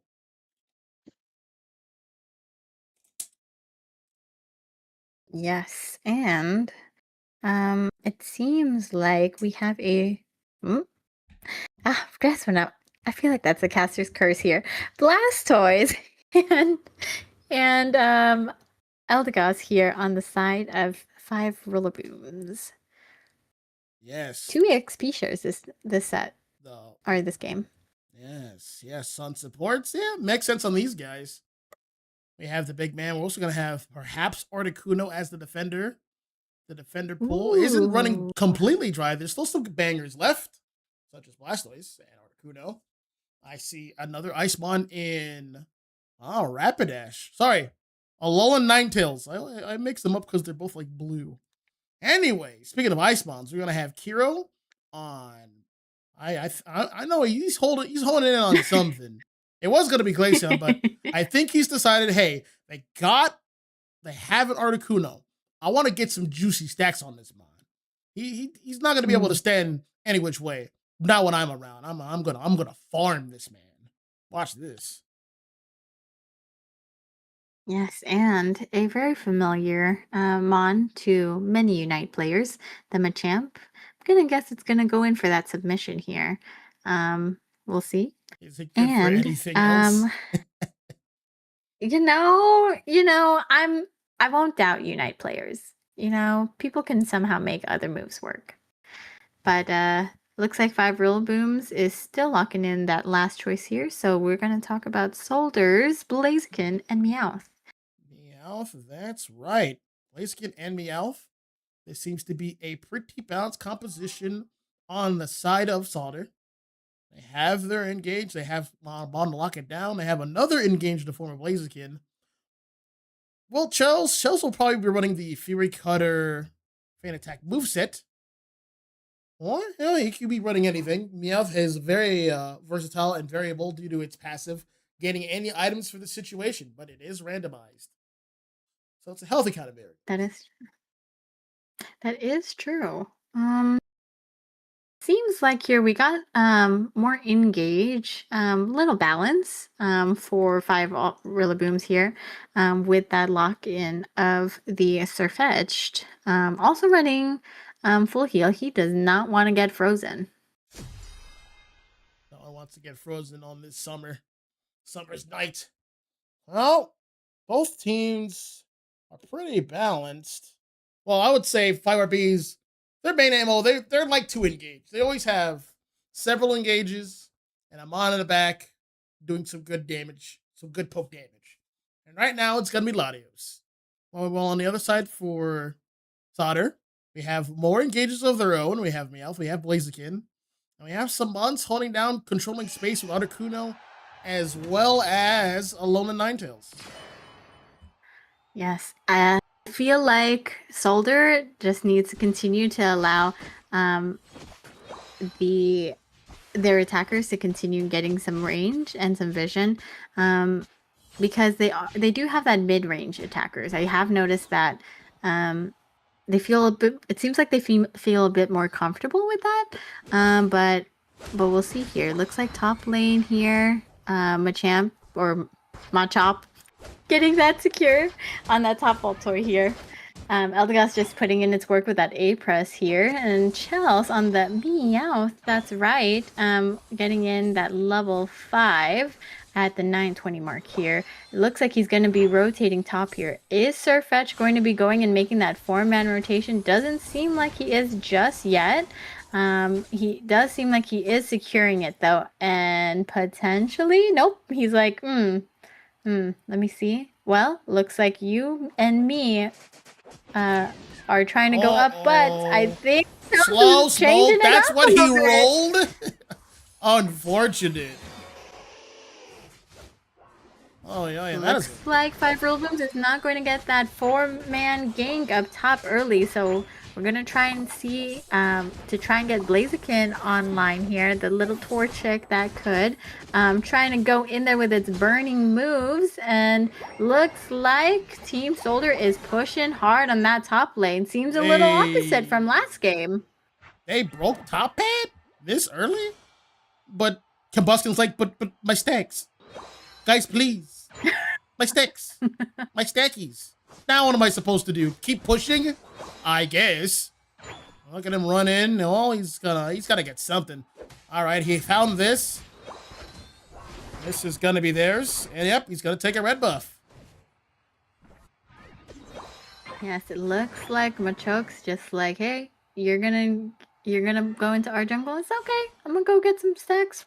Yes, and it seems like we have a guess what now? I feel like that's a caster's curse here. Blastoise and Eldegoss here on the side of 5 Rillaboons. Yes. 2 EXP shares this set The or this game. yes, on supports. Yeah, makes sense on these guys. We have the big man. We're also gonna have perhaps Articuno as the defender. The defender pool isn't running Ooh. completely dry. There's still some bangers left, such as Blastoise and Articuno. I see another Icemon in Rapidash. Sorry, Alolan Ninetales. I mix them up because they're both like blue. Anyway, speaking of Icemons, we're gonna have Kiro on. I know he's holding in on something. It was gonna be Glaceon, but I think he's decided, hey, they have an Articuno. I want to get some juicy stacks on this mon. He's not gonna be able to stand any which way. Not when I'm around. I'm gonna farm this man. Watch this. Yes, and a very familiar Mon to many Unite players, the Machamp. I'm gonna guess it's gonna go in for that submission here. We'll see. Is it good for And anything else? I won't doubt Unite players. People can somehow make other moves work. But looks like 5 Rillaboons is still locking in that last choice here. So we're going to talk about Solders, Blaziken, and Meowth. Meowth, that's right. Blaziken and Meowth. This seems to be a pretty balanced composition on the side of Solder. They have their engage. They have Bond to lock it down. They have another engage in the form of Blaziken. Well, Chels will probably be running the Fury Cutter Fan Attack moveset. Or, he could be running anything. Meowth is very versatile and variable due to its passive, getting any items for the situation, but it is randomized. So it's a healthy kind of variant. That is true. Seems like here we got more engage, little balance for 5 Rillaboons here with that lock-in of the Surfetched. Also running full heal. He does not want to get frozen. No one wants to get frozen on this summer's night. Well, both teams are pretty balanced. Well, I would say 5RBs, their main ammo, they're like to engage. They always have several engages and a mon in the back doing some good damage, some good poke damage. And right now it's gonna be Latios. Well, on the other side for Solder, we have more engages of their own. We have Meowth, we have Blaziken, and we have some mons holding down, controlling space with Articuno, as well as Alolan Ninetales. Yes, I feel like Solder just needs to continue to allow their attackers to continue getting some range and some vision, because they do have that mid-range attackers. I have noticed that they feel a bit. It seems like they feel a bit more comfortable with that. But we'll see here. Looks like top lane here, Machamp or Machop getting that secure on that top Voltor here. Eldegoss just putting in its work with that A press here, and Chels on the Meowth, that's right, getting in that level 5 at the 920 mark here. It looks like he's going to be rotating top here. Is Surfetch going to be going and making that 4-man rotation? Doesn't seem like he is just yet. He does seem like he is securing it though, and potentially, nope, he's like, let me see. Well, looks like you and me are trying to go up, but I think slow smoke. That's what he bit. rolled. Unfortunate. Oh yeah, Looks like 5 Rillaboons is not going to get that 4-man gank up top early, so we're gonna try and see to try and get Blaziken online here, the little Torchic that could trying to go in there with its burning moves, and looks like Team Solder is pushing hard on that top lane. Seems a little opposite from last game. They broke top pad this early, but Combustion's like, but my stacks, guys, please, my stacks, my stackies. Now what am I supposed to do? Keep pushing? I guess. Look at him run in. Oh, he's gotta get something. All right, he found this. This is gonna be theirs. And yep, he's gonna take a red buff. Yes, it looks like Machoke's just like, hey, you're gonna go into our jungle. It's okay. I'm gonna go get some stacks.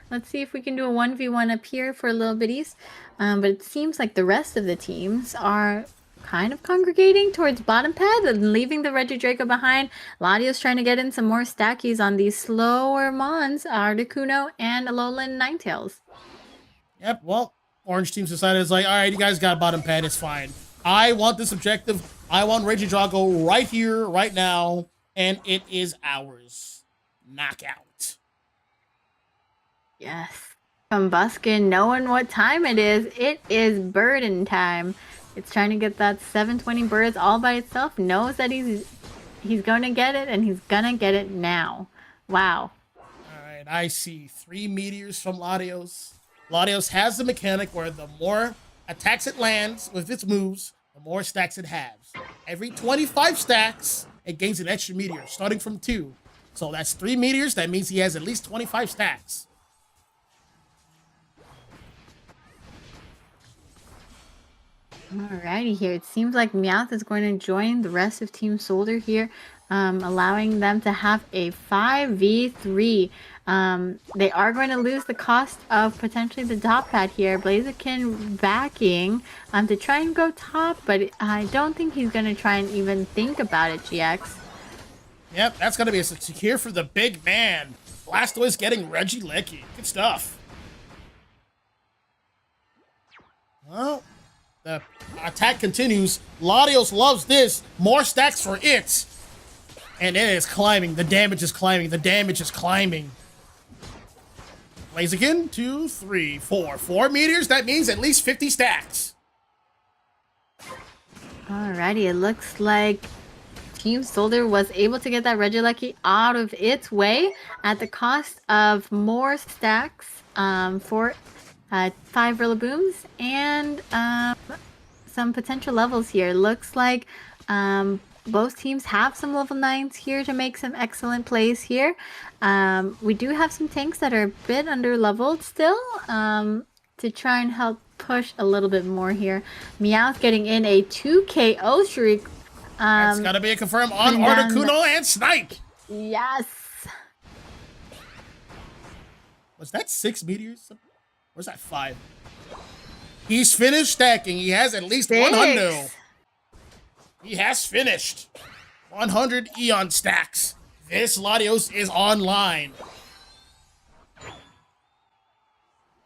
Let's see if we can do a 1v1 up here for a little bitties. But it seems like the rest of the teams are kind of congregating towards bottom path and leaving the Regidrago behind. Ladio's trying to get in some more stackies on these slower mons, Articuno and Alolan Ninetales. Yep, well, orange team's decided it's like, all right, you guys got bottom pad, it's fine. I want this objective. I want Regidrago right here, right now, and it is ours. Knockout. Yes. Combuskin, knowing what time it is burden time. It's trying to get that 720 birds all by itself. Knows that he's going to get it, and he's going to get it now. Wow. All right, I see 3 meteors from Latios. Latios has the mechanic where the more attacks it lands with its moves, the more stacks it has. Every 25 stacks, it gains an extra meteor, starting from 2. So that's 3 meteors. That means he has at least 25 stacks. Alrighty here. It seems like Meowth is going to join the rest of Team Soldier here, allowing them to have a 5v3. They are going to lose the cost of potentially the top pad here. Blaziken backing to try and go top, but I don't think he's going to try and even think about it, GX. Yep, that's going to be a secure for the big man. Blastoise getting Regilecky. Good stuff. Well, the attack continues. Latios loves this. More stacks for it. And it is climbing. The damage is climbing. The damage is climbing. Blaziken, 2, 3, 4. 4 meteors. That means at least 50 stacks. Alrighty, it looks like Team Soldier was able to get that Regieleki out of its way at the cost of more stacks for 5 Rillabooms and some potential levels here. Looks like both teams have some level 9s here to make some excellent plays here. We do have some tanks that are a bit under leveled still to try and help push a little bit more here. Meowth getting in a 2 KO streak. That's gotta be a confirm on Articuno and Snipe. Yes. Was that 6 meteors? Or was that 5? He's finished stacking. He has at least 100. He has finished 100 Eon stacks. This Latios is online.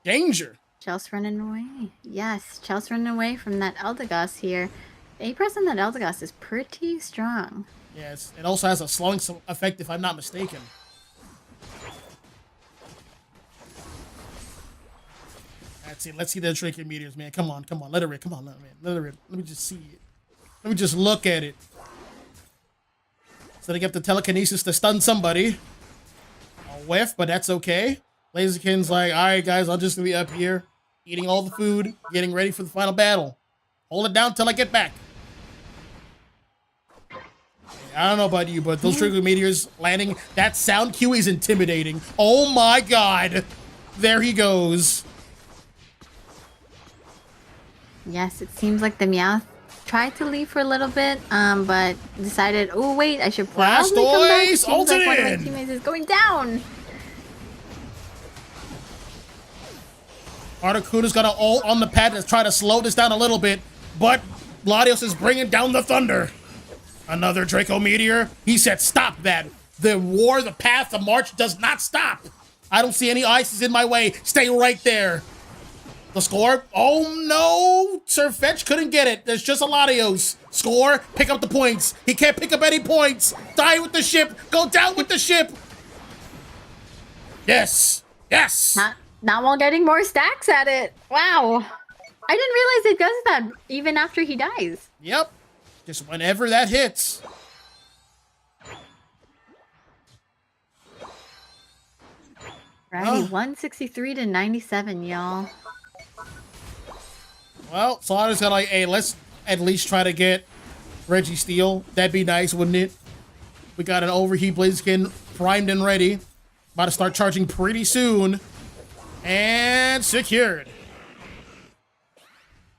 Danger. Chel's running away. Yes, Chel's running away from that Eldegoss here. The A-press on that Eldegoss is pretty strong. Yes, it also has a slowing effect if I'm not mistaken. That's it. Let's see the drinking meteors, man. Come on, come on. Let it rip. Come on, man. Let it rip. Let me just see it. Let me just look at it. Setting up the telekinesis to stun somebody. A whiff, but that's okay. Blaziken's like, all right, guys, I'll just be up here, eating all the food, getting ready for the final battle. Hold it down till I get back. I don't know about you, but those trigger meteors landing, that sound cue is intimidating. Oh my god. There he goes. Yes, it seems like the Meowth tried to leave for a little bit, but decided, oh wait, I should probably come back. It seems like one of my teammates is going down. Articuno's got an ult on the pad to try to slow this down a little bit, but Latios is bringing down the thunder. Another Draco Meteor. He said, stop that. The war, the path, the march does not stop. I don't see any ices in my way. Stay right there. The score. Oh, no. Sir Fetch couldn't get it. There's just a Latios. Score. Pick up the points. He can't pick up any points. Die with the ship. Go down with the ship. Yes. Yes. Now while getting more stacks at it. Wow. I didn't realize it does that even after he dies. Yep. Just whenever that hits. Righty, 163 to 97, y'all. Well, Slaughter's got like, hey, let's at least try to get Registeel. That'd be nice, wouldn't it? We got an overheat Blaziken primed and ready. About to start charging pretty soon. And secured.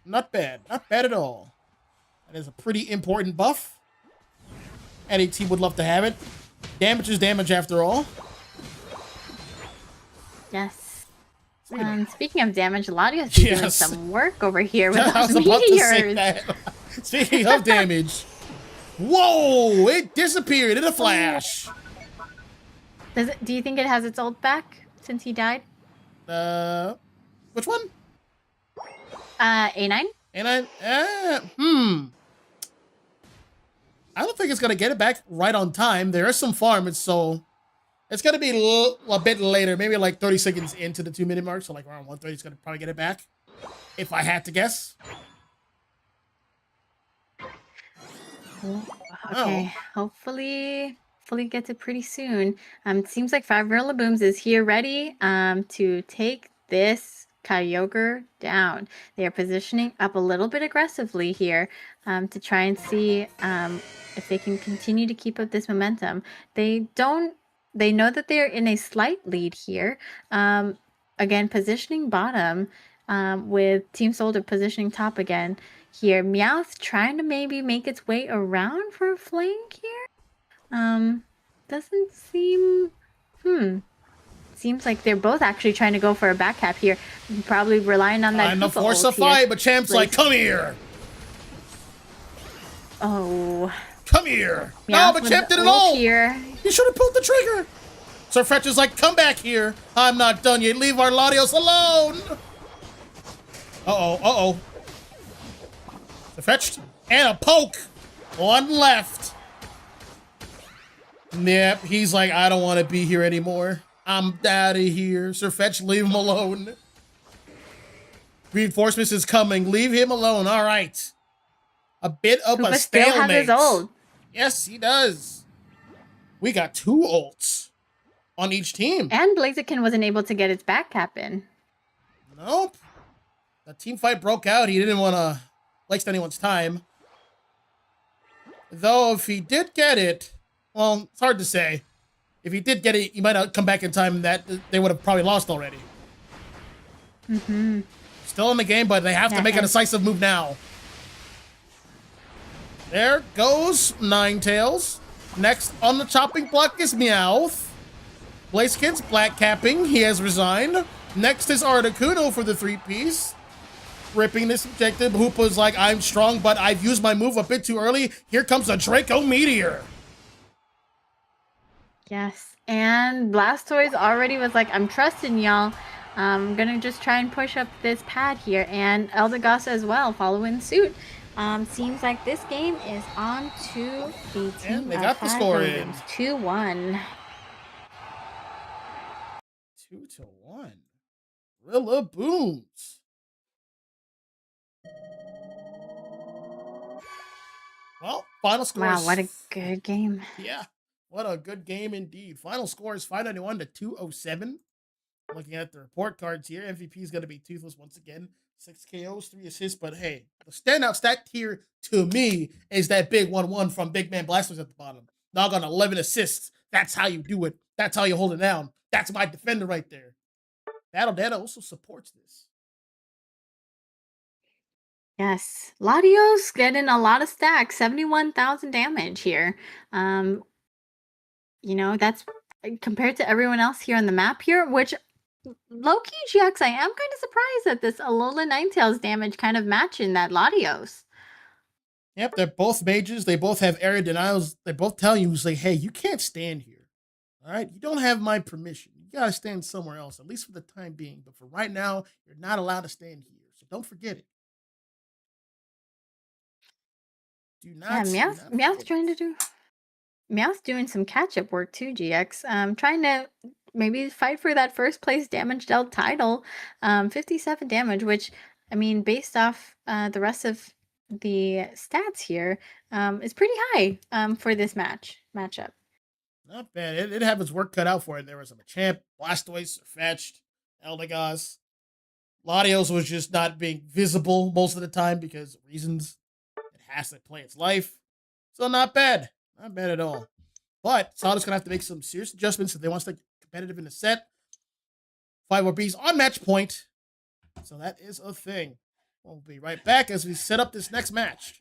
Not bad. Not bad at all. That is a pretty important buff. Any team would love to have it. Damage is damage after all. Yes. Speaking of, And speaking of damage, Latios is doing yes, some work over here with I those was about to say meteors. that. Speaking of damage, whoa! It disappeared in a flash. Do you think it has its ult back since he died? Which one? A9? And I don't think it's gonna get it back right on time. There is some farm, so it's gonna be a bit later, maybe like 30 seconds into the 2-minute mark. So like around 1:30, it's gonna probably get it back, if I had to guess. Okay, hopefully gets it pretty soon. It seems like Five Booms is here ready to take this Kyogre down. They are positioning up a little bit aggressively here to try and see if they can continue to keep up this momentum. They know that they're in a slight lead here. Again, positioning bottom with Team Soldier positioning top again. Here, Meowth trying to maybe make its way around for a flank here. Doesn't seem. Seems like they're both actually trying to go for a back cap here. Probably relying on that. And the force of fight, but Champ's like, come here. Oh. Come here. No, but Champ did it all. Here. He should have pulled the trigger. So Fretch is like, come back here. I'm not done yet. Leave our Latios alone. Uh-oh. The fetched and a poke. One left. Yep, he's like, I don't want to be here anymore. I'm out of here. Sir Fetch, leave him alone. Reinforcements is coming. Leave him alone. All right. A bit of a stalemate. Still has his ult. Yes, he does. We got 2 ults on each team. And Blaziken wasn't able to get its back cap in. Nope. The team fight broke out. He didn't want to waste anyone's time. Though if he did get it, well, it's hard to say. If he did get it, he might not come back in time that they would have probably lost already. Still in the game, but they have to make a decisive move now. There goes Ninetales. Next on the chopping block is Meowth. Blaziken's black capping. He has resigned. Next is Articuno for the 3-piece. Ripping this objective. Hoopa's like, I'm strong, but I've used my move a bit too early. Here comes a Draco Meteor. Yes, and Blastoise already was like, I'm trusting y'all. I'm gonna just try and push up this pad here, and Eldegoss as well, following suit. Seems like this game is on to the team. And they got the score in. 2-1. 2-1. Rilla Booms. Well, final score. Wow, what a good game. Yeah, what a good game indeed. Final score is 591 to 207. Looking at the report cards here, MVP is going to be Toothless once again. 6 KOs, 3 assists, but hey, the standout stat here to me is that big 1-1 from Big Man Blastoise at the bottom. Doggone 11 assists. That's how you do it. That's how you hold it down. That's my defender right there. Battle Data also supports this. Yes, Latios getting a lot of stacks, 71,000 damage here. You know, that's compared to everyone else here on the map here, which low-key GX, I am kind of surprised that this Alola Ninetales damage kind of matching that Latios. Yep, they're both mages. They both have area denials. They both tell you, say, hey, you can't stand here. All right? You don't have my permission. You got to stand somewhere else, at least for the time being. But for right now, you're not allowed to stand here. So don't forget it. Do not. Yeah, Meowth's trying to do. Meowth's doing some catch-up work too, GX. Trying to maybe fight for that first place damage dealt title. 57 damage, which, I mean, based off the rest of the stats here, is pretty high for this matchup. Not bad. It had its work cut out for it. There was a Machamp, Blastoise, Fetched, Eldegoss. Latios was just not being visible most of the time because of reasons. It has to play its life. So not bad. Not bad at all. But Solid's going to have to make some serious adjustments if they want to stay competitive in the set. 5 more Bs on match point. So that is a thing. We'll be right back as we set up this next match.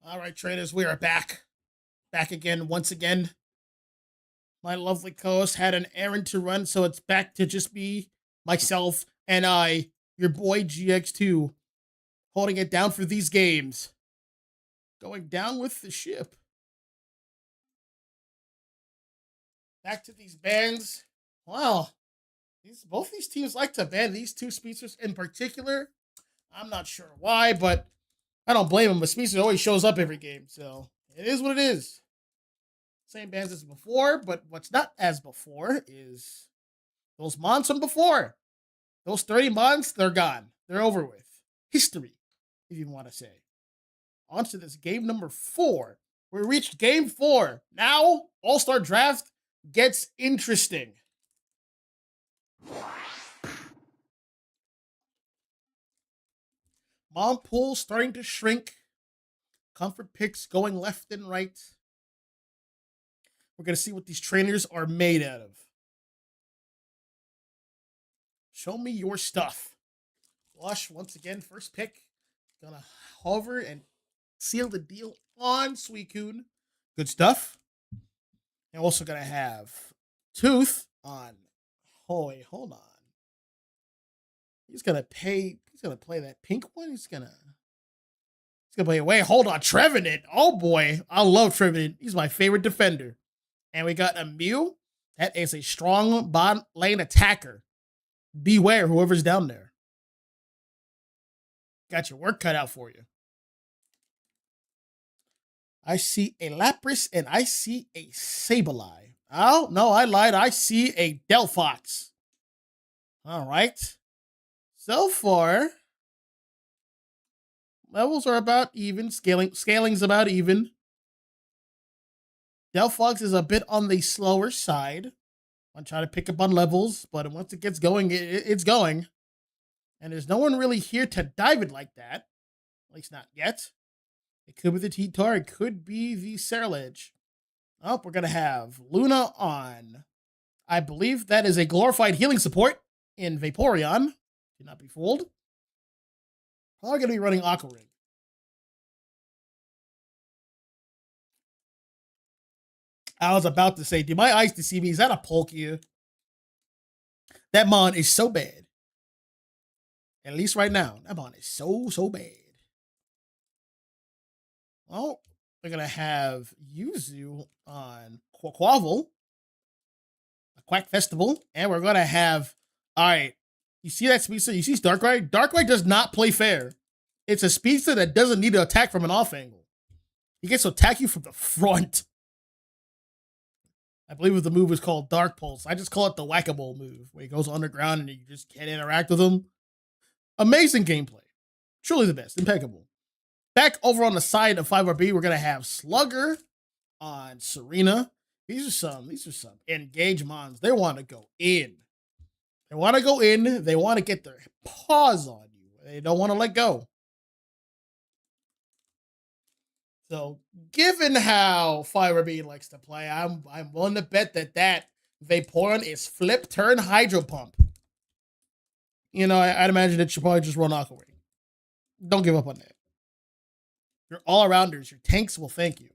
All right, traders, we are back. Back again, once again. My lovely co-host had an errand to run, so it's back to just me, myself, and I, your boy GX2, holding it down for these games. Going down with the ship. Back to these bands. Wow. Both these teams like to ban these two speedsters in particular. I'm not sure why, but I don't blame him. But speedster always shows up every game, so it is what it is. Same bands as before, but what's not as before is those mons from before. Those 30 mons, they're gone. They're over with. History, if you want to say. On to this game number 4. We reached game 4. Now, All-Star Draft gets interesting. Mon pool starting to shrink. Comfort picks going left and right. We're going to see what these trainers are made out of. Show me your stuff. Flush, once again, first pick. Gonna hover and seal the deal on Suicune. Good stuff. And also gonna have Tooth on. Oh, wait, hold on. He's gonna play that pink one. He's gonna play. Wait, hold on. Trevenant. Oh boy. I love Trevenant. He's my favorite defender. And we got a Mew. That is a strong bot lane attacker. Beware whoever's down there. Got your work cut out for you. I see a Lapras and I see a Sableye. Oh, no, I lied. I see a Delphox. All right. So far, levels are about even. Scaling's about even. Delphox is a bit on the slower side. I'm trying to pick up on levels, but once it gets going, it's going. And there's no one really here to dive it like that. At least not yet. It could be the T-Tar. It could be the Ceruledge. Oh, we're going to have Luna on. I believe that is a glorified healing support in Vaporeon. Do not be fooled. Probably going to be running Aqua Ring. I was about to say, do my eyes deceive me? Is that a Palkia? That Mon is so bad. At least right now, that Mon is so bad. Well, we're going to have Yuzu on Quavel, a Quack Festival, and we're going to have, all right, you see that speedster? You see Darkrai? Darkrai does not play fair. It's a speedster that doesn't need to attack from an off angle. He gets to attack you from the front. I believe the move is called Dark Pulse. I just call it the Whack-A-Mole move, where he goes underground and you just can't interact with him. Amazing gameplay. Truly the best. Impeccable. Back over on the side of 5RB, we're going to have Slugger on Serena. These are some engage mons. They want to go in. They want to go in. They want to get their paws on you. They don't want to let go. So, given how 5RB likes to play, I'm willing to bet that Vaporeon is flip, turn, Hydro Pump. You know, I'd imagine it should probably just run Aqua Ring. Don't give up on that. Your all-arounders, your tanks will thank you.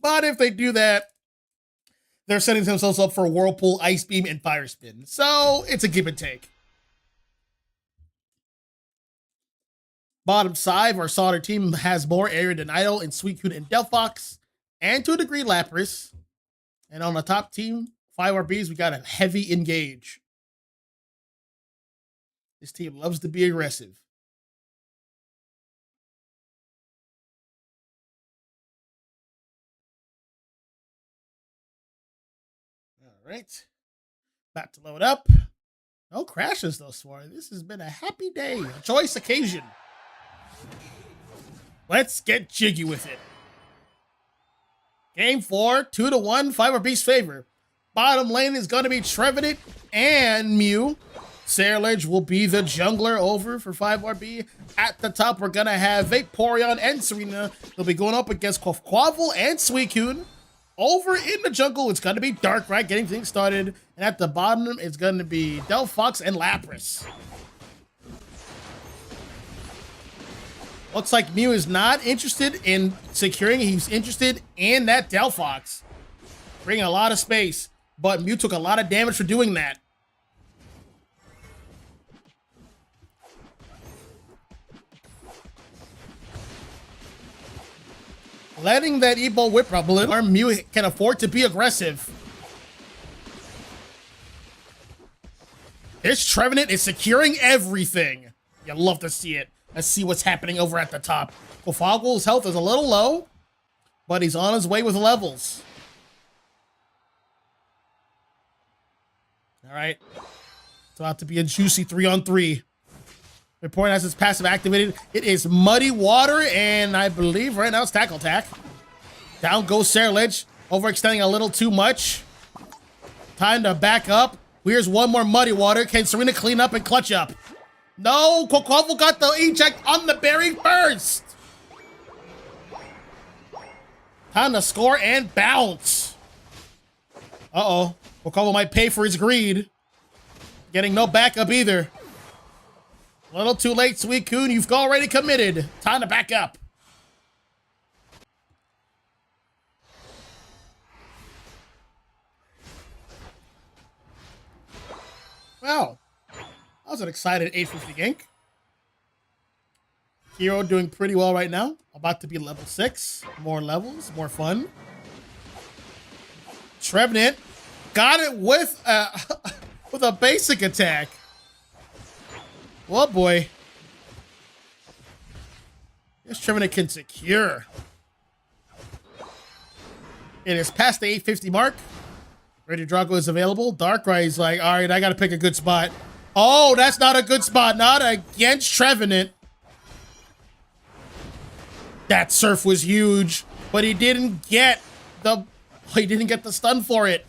But if they do that, they're setting themselves up for Whirlpool, Ice Beam, and Fire Spin. So, it's a give and take. Bottom side, our Solder team has more Aerodonito and Suicune and Delphox, and to a degree, Lapras. And on the top team, 5RBs, we got a heavy engage. This team loves to be aggressive. All right. About to load up. No crashes thus far. This has been a happy day, a choice occasion. Let's get jiggy with it. Game 4, 2-1, 5RB's favor. Bottom lane is going to be Trevenant and Mew. Ceruledge will be the jungler over for 5RB. At the top, we're going to have Vaporeon and Serena. They'll be going up against Quavel and Suicune. Over in the jungle, it's going to be Darkrai getting things started. And at the bottom, it's going to be Delphox and Lapras. Looks like Mew is not interested in securing. He's interested in that Delphox. Bringing a lot of space. But Mew took a lot of damage for doing that. Letting that E-Ball whip rumble in, Mew can afford to be aggressive. This Trevenant is securing everything. You love to see it. Let's see what's happening over at the top. Cofagwell's health is a little low, but he's on his way with levels. All right. It's about to be a juicy 3-on-3. Report has his passive activated. It is Muddy Water, and I believe right now it's Tackle Attack. Down goes Sarilege, overextending a little too much. Time to back up. Here's one more Muddy Water. Can Serena clean up and clutch up? No, Quaquaval got the eject on the berry first. Time to score and bounce. Uh-oh. Quaquaval might pay for his greed. Getting no backup either. A little too late, Suicune. You've already committed. Time to back up. Wow. That was an excited 850 gank. Hero doing pretty well right now. About to be level 6. More levels, more fun. Trevenant got it with with a basic attack. Oh boy. Yes, Trevenant can secure. It is past the 850 mark. Ready Drago is available. Darkrai is like, all right, I gotta pick a good spot. Oh, that's not a good spot. Not against Trevenant. That surf was huge, but he didn't get the stun for it.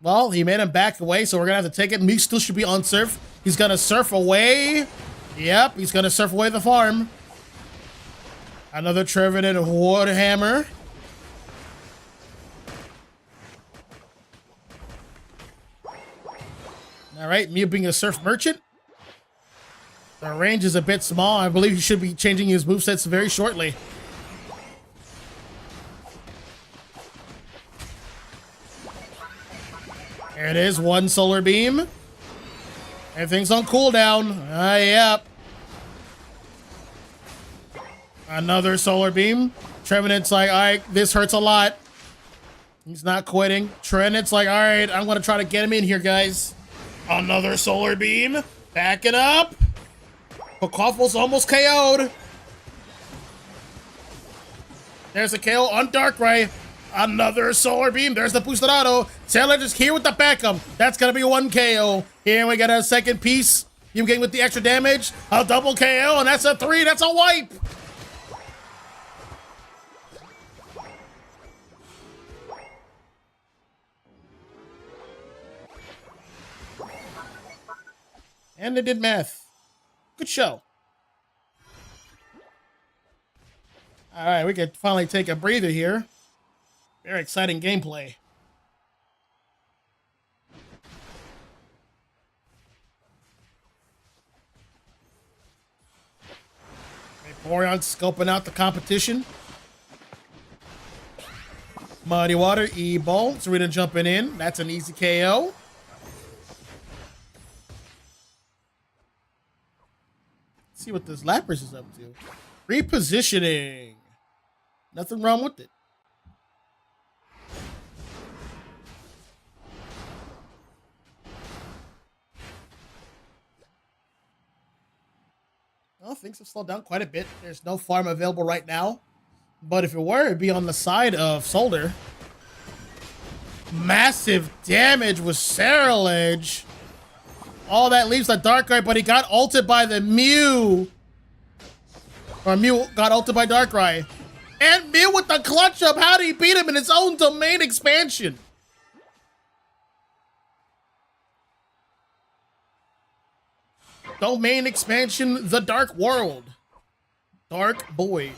Well, he made him back away, so we're gonna have to take it. Mew still should be on surf. He's gonna surf away. Yep, he's gonna surf away the farm. Another Trevenant Warhammer. All right, Mew being a surf merchant. The range is a bit small. I believe he should be changing his movesets very shortly. There it is, one Solar Beam. Everything's on cooldown. Yep. Another Solar Beam. Trevenant's like, all right, this hurts a lot. He's not quitting. Trevenant's like, all right, I'm going to try to get him in here, guys. Another Solar Beam. Back it up. Quaquaval's almost KO'd. There's a KO on Darkrai. Another Solar Beam. There's the boosted auto. Sailor just here with the backup. That's going to be one KO. Here we got a second piece. You getting with the extra damage. A double KO, and that's a 3. That's a wipe. And they did math. Good show. All right, we can finally take a breather here. Very exciting gameplay. Vaporeon scoping out the competition. Muddy Water, E-Ball. Serena jumping in. That's an easy KO. See what this Lapras is up to. Repositioning. Nothing wrong with it. Well, things have slowed down quite a bit. There's no farm available right now. But if it were, it'd be on the side of Solder. Massive damage with Sarilege. All that leaves the Darkrai, but he got ulted by the Mew. Or Mew got ulted by Darkrai. And Mew with the clutch up. How did he beat him in his own domain expansion? Domain expansion, the Dark World. Dark Void.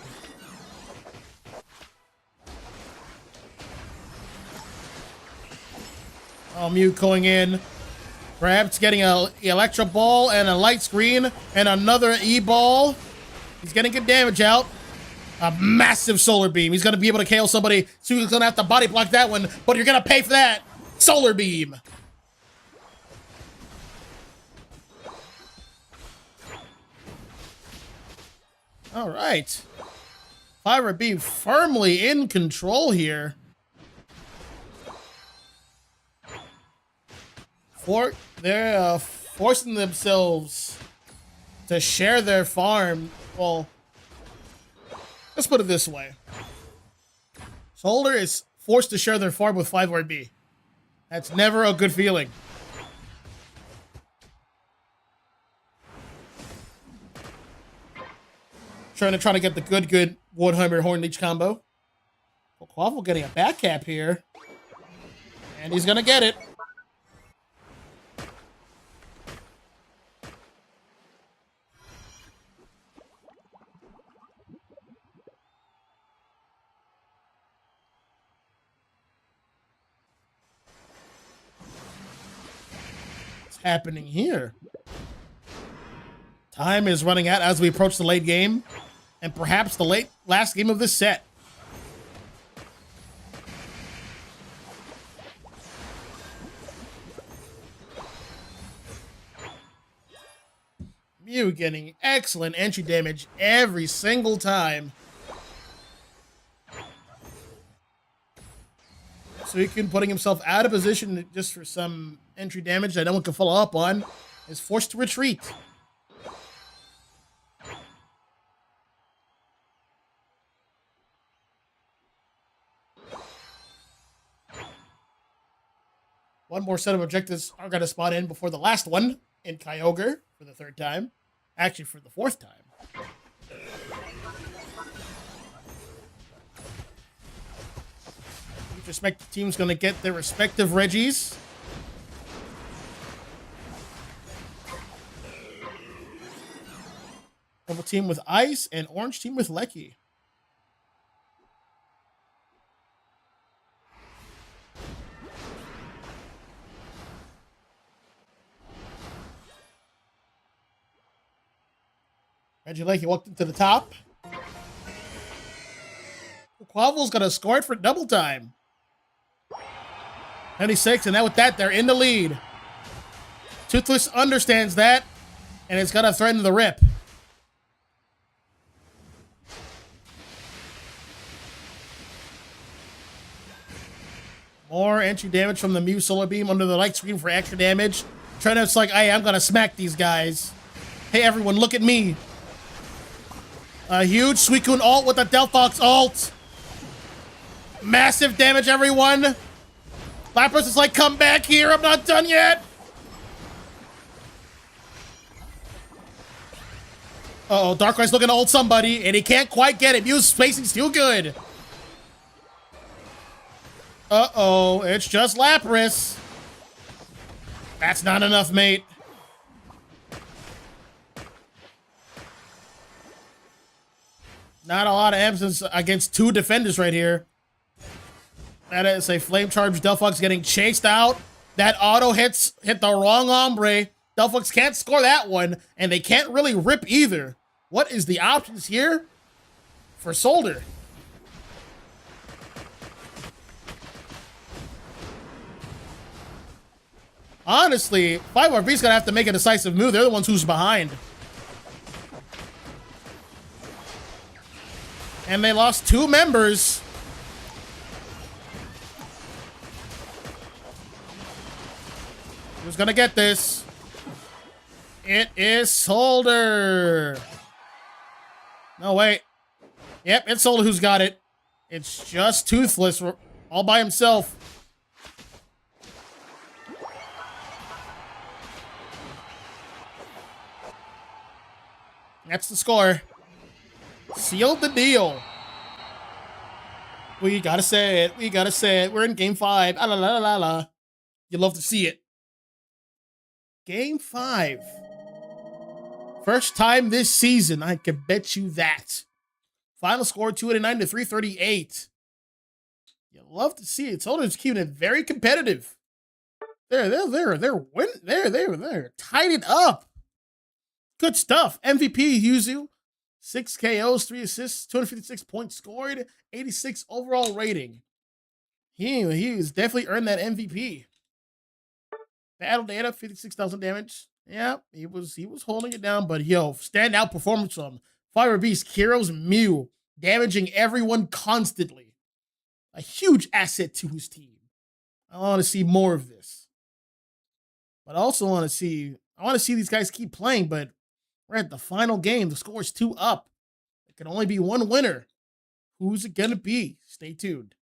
Oh, Mew going in. Perhaps getting a electro ball and a light screen and another E-ball. He's getting good damage out. A massive solar beam. He's going to be able to KO somebody, so he's going to have to body block that one, but you're going to pay for that. Solar beam. All right. Fire being firmly in control here. They're forcing themselves to share their farm. Well, let's put it this way. Soldier is forced to share their farm with 5RB. That's never a good feeling. Trying to get the good Warhammer Horn Leech combo. Well, Quaffle getting a back cap here. And he's gonna get it. What's happening here? Time is running out as we approach the late game. And perhaps the last game of this set. Mew getting excellent entry damage every single time. Suicune putting himself out of position just for some entry damage that no one can follow up on. Is forced to retreat. One more set of objectives are going to spot in before the last one in Kyogre for the third time. Actually, for the fourth time. Each respective team's going to get their respective Reggies. Purple team with Ice and orange team with Lecky. Reggie walked into the top. Quaffle's got to score it for double time. 96, and now with that, they're in the lead. Toothless understands that, and it's going to threaten the rip. More entry damage from the Mew Solar Beam under the light screen for extra damage. Treno's like, hey, I'm going to smack these guys. Hey, everyone, look at me. A huge Suicune ult with a Delphox ult. Massive damage, everyone. Lapras is like, come back here. I'm not done yet. Uh-oh, Darkrai's looking to ult somebody, and he can't quite get it. Mew's spacing's too good. Uh-oh, it's just Lapras. That's not enough, mate. Not a lot of absence against two defenders right here. That is a flame charge. Delphox getting chased out. That auto hit the wrong hombre. Delphox can't score that one, and they can't really rip either. What is the options here for Soldier? Honestly, 5RB's gonna have to make a decisive move. They're the ones who's behind. And they lost two members. Who's gonna get this? It is Soldier. No, wait. Yep, it's Soldier who's got it. It's just Toothless all by himself. That's the score. Sealed the deal. We gotta say it. We gotta say it. We're in game 5. Ah, la, la, la, la. You love to see it. Game 5. First time this season, I can bet you that. Final score 289 to 338. You love to see it. Soldier's keeping it very competitive. They're tied it up. Good stuff. MVP Yuzu, 6 KOs, 3 assists, 256 points scored, 86 overall rating. He's definitely earned that MVP. Battle data, 56,000 damage. Yeah, he was holding it down, but standout performance from Fire Beast, Kiro's Mew, damaging everyone constantly. A huge asset to his team. I want to see more of this. But I also want to see these guys keep playing, but we're at the final game. The score is 2 up. There can only be one winner. Who's it gonna be? Stay tuned.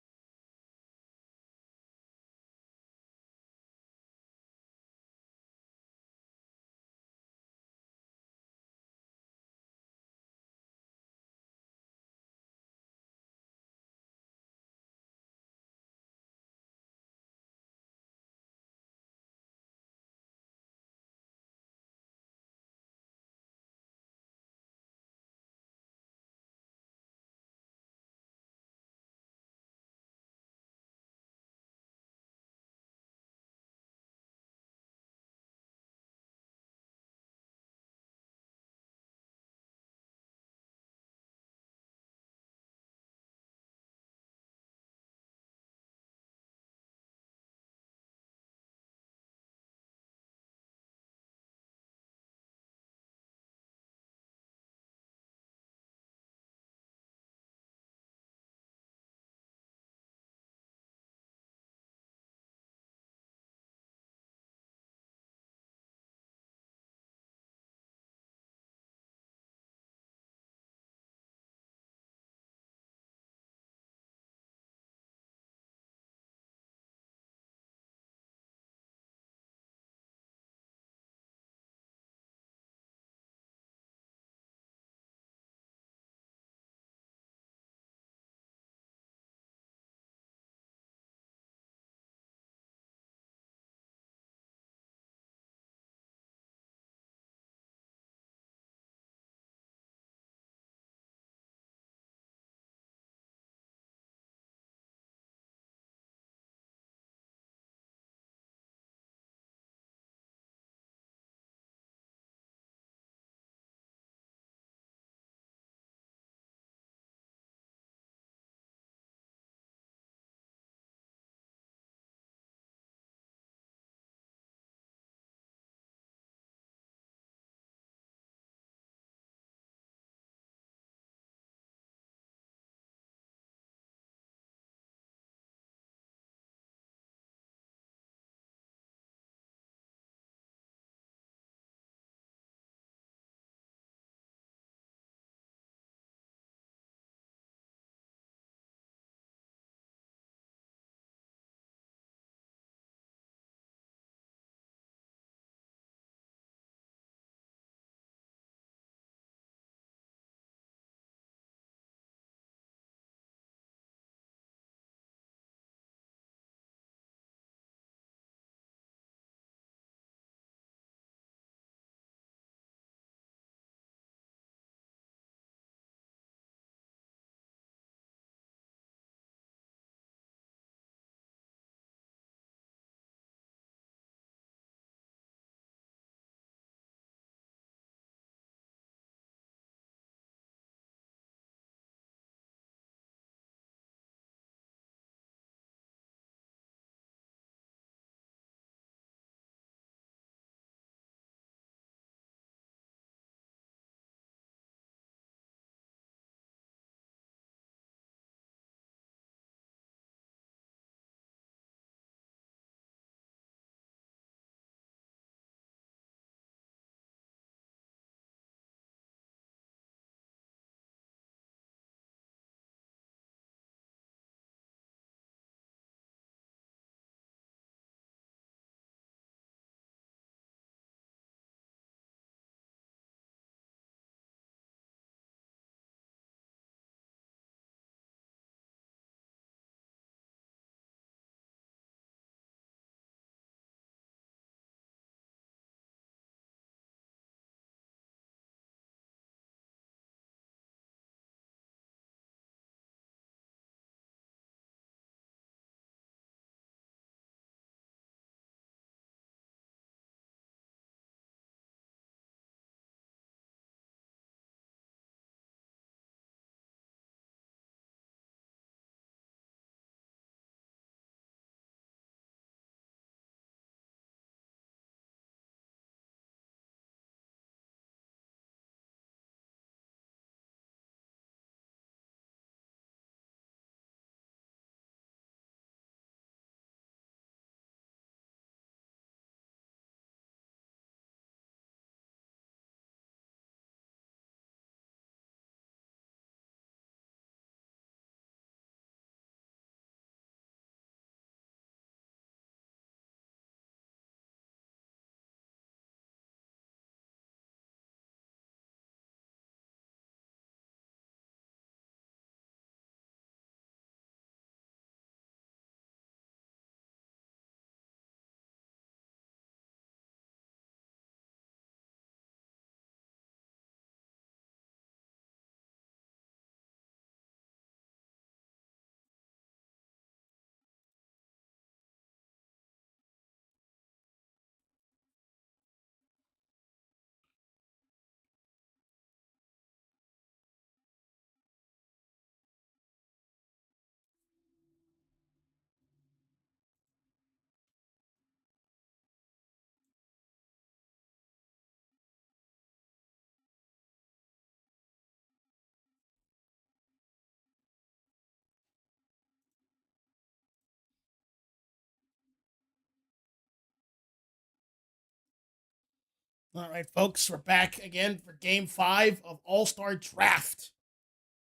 All right, folks, we're back again for Game 5 of All-Star Draft.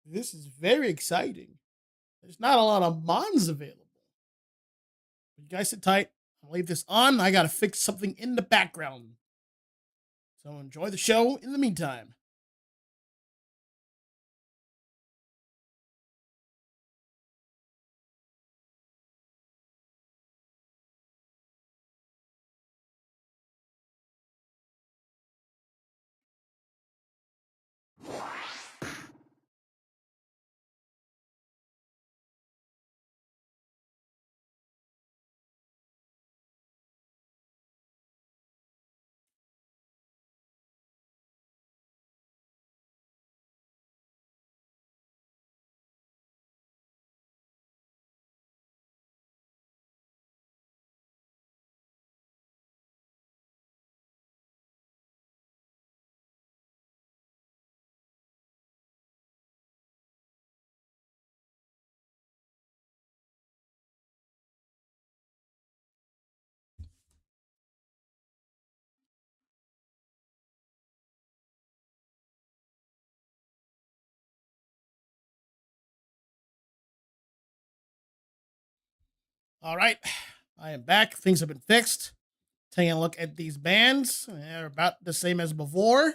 This is very exciting. There's not a lot of Mons available. You guys sit tight. I'll leave this on. I got to fix something in the background. So enjoy the show in the meantime. All right, I am back. Things have been fixed. Taking a look at these bands. They're about the same as before,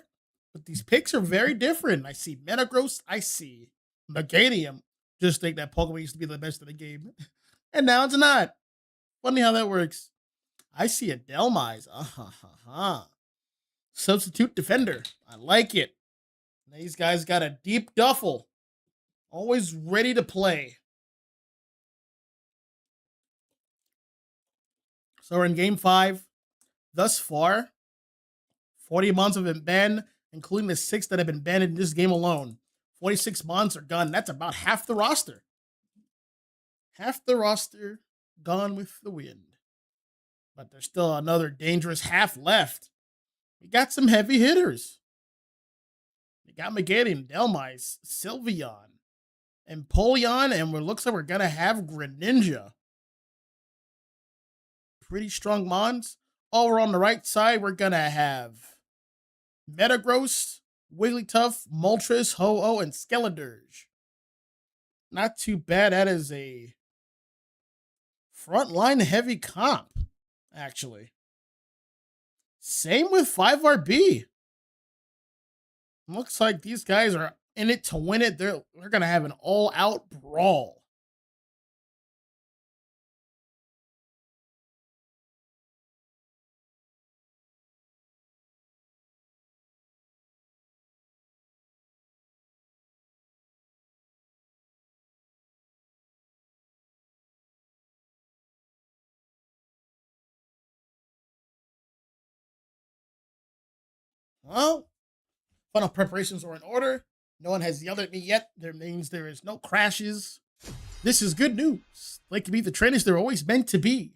but these picks are very different. I see Metagross. I see Meganium. Just think that Pokemon used to be the best in the game. And now it's not. Funny how that works. I see a Delmise. Substitute defender. I like it. These guys got a deep duffel. Always ready to play. So we're in game 5. Thus far, 40 Mons have been banned, including the 6 that have been banned in this game alone. 46 Mons are gone. That's about half the roster. Half the roster gone with the wind. But there's still another dangerous half left. We got some heavy hitters. We got Meganium, Delmise, Sylveon, and Polion, and it looks like we're going to have Greninja. Pretty strong Mons. Over on the right side, we're going to have Metagross, Wigglytuff, Moltres, Ho-Oh, and Skeledirge. Not too bad. That is a frontline heavy comp, actually. Same with 5RB. Looks like these guys are in it to win it. They're going to have an all-out brawl. Well, final preparations are in order. No one has yelled at me yet. That means there is no crashes. This is good news. They can be the trainers they're always meant to be.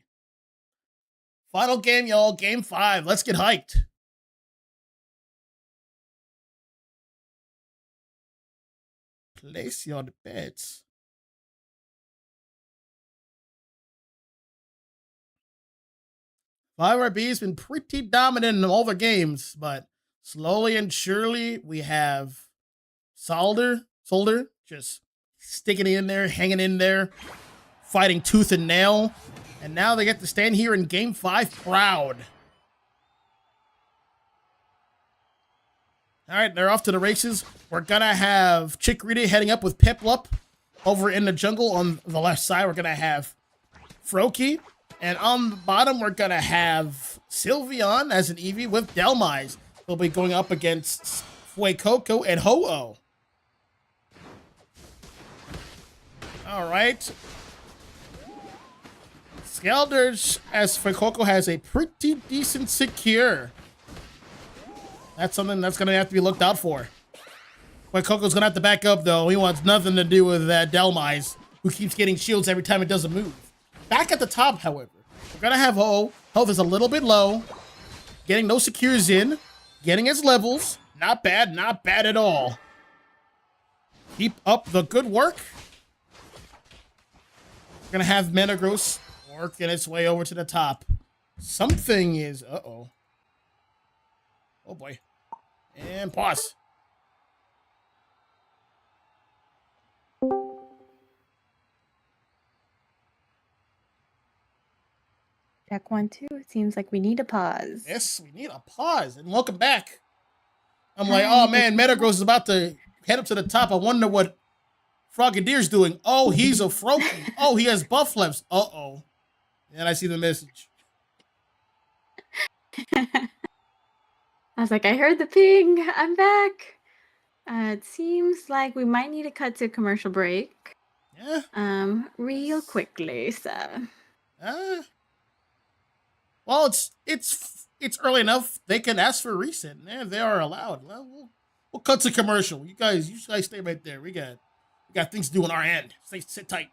Final game, y'all. Game 5. Let's get hyped. Place your bets. 5RB has been pretty dominant in all the games, but slowly and surely we have Solder just sticking in there, hanging in there, fighting tooth and nail. And now they get to stand here in game 5 proud. All right, they're off to the races. We're going to have Chikorita heading up with Piplup. Over in the jungle on the left side, we're going to have Froakie. And on the bottom, we're going to have Sylveon as an Eevee with Delmise. They'll be going up against Fuecoco and Ho-Oh. All right. Skeledirge as Fuecoco has a pretty decent secure. That's something that's going to have to be looked out for. Fuecoco's going to have to back up, though. He wants nothing to do with that Delmise, who keeps getting shields every time it doesn't move. Back at the top, however, we're going to have Ho. Health is a little bit low. Getting those secures in. Getting his levels. Not bad. Not bad at all. Keep up the good work. We're going to have Metagross working its way over to the top. Something is... Uh-oh. Oh boy. And pause. Check 1, 2. It seems like we need a pause. Yes, we need a pause. And welcome back. I'm like, Hi, oh thank man, you so much. Metagross is about to head up to the top. I wonder what Froggedier's doing. Oh, he's a Froakie. Oh, he has buff flaps. Uh-oh. And I see the message. I was like, I heard the ping. I'm back. It seems like we might need to cut to a commercial break. Yeah. Real quickly, so. Uh, well, it's early enough. They can ask for a reset. And they are allowed. Well, we'll cut to commercial. You guys stay right there. We got things to do on our end. Sit tight.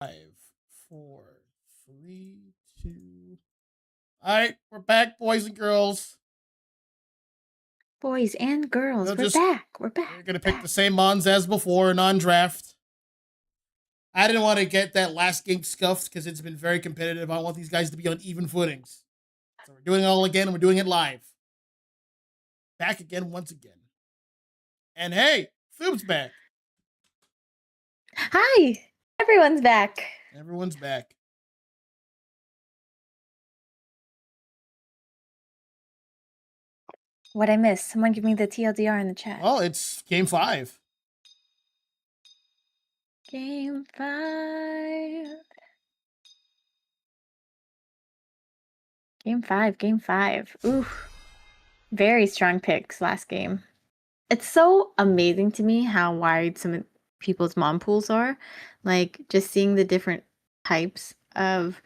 Five, four, three, two. All right, we're back, boys and girls. Boys and We'll girls, we're just back. We're we're back. gonna We're pick the back. same mons as before, non-draft. I didn't want to get that last game scuffed because it's been very competitive. I want these guys to be on even footings. So we're doing it all again, and we're doing it live. Back again once again. And hey, Foob's back. Hi, everyone's back. Everyone's back. What I missed? Someone give me the TLDR in the chat. Well, it's game 5. Game 5. Game 5. Ooh, very strong picks last game. It's so amazing to me how wide some people's mom pools are. Like, just seeing the different types of,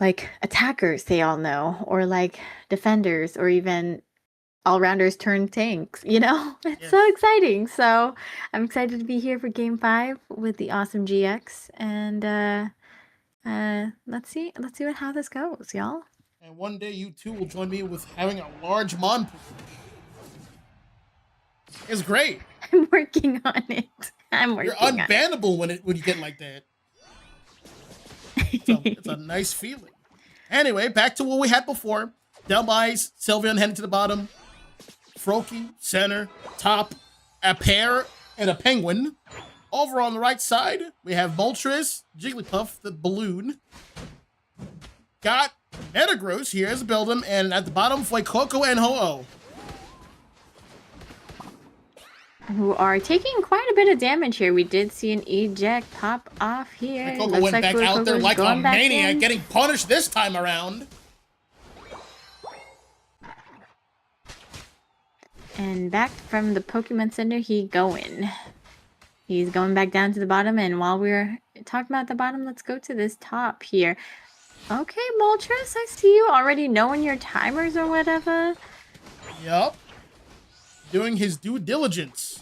like, attackers they all know, or, like, defenders, or even all-rounders turn tanks, you know? It's so exciting. So I'm excited to be here for game 5 with the awesome GX, and let's see how this goes, y'all. And one day you too will join me with having a large mon pool. It's great. I'm working on it. You're unbannable when you get like that. It's a nice feeling. Anyway, back to what we had before. Delmise, Sylveon heading to the bottom. Froakie, center, top, a pear, and a penguin. Over on the right side, we have Moltres, Jigglypuff, the balloon. Got Metagross here as a Build'em, and at the bottom, Fuecoco and Ho-Oh. Who are taking quite a bit of damage here. We did see an eject pop off here. Fuecoco went back out there like a maniac, getting punished this time around. And back from the Pokemon Center, he's going back down to the bottom, and while we're talking about the bottom, let's go to this top here. Okay, Moltres, I see you already knowing your timers or whatever. Yup. Doing his due diligence.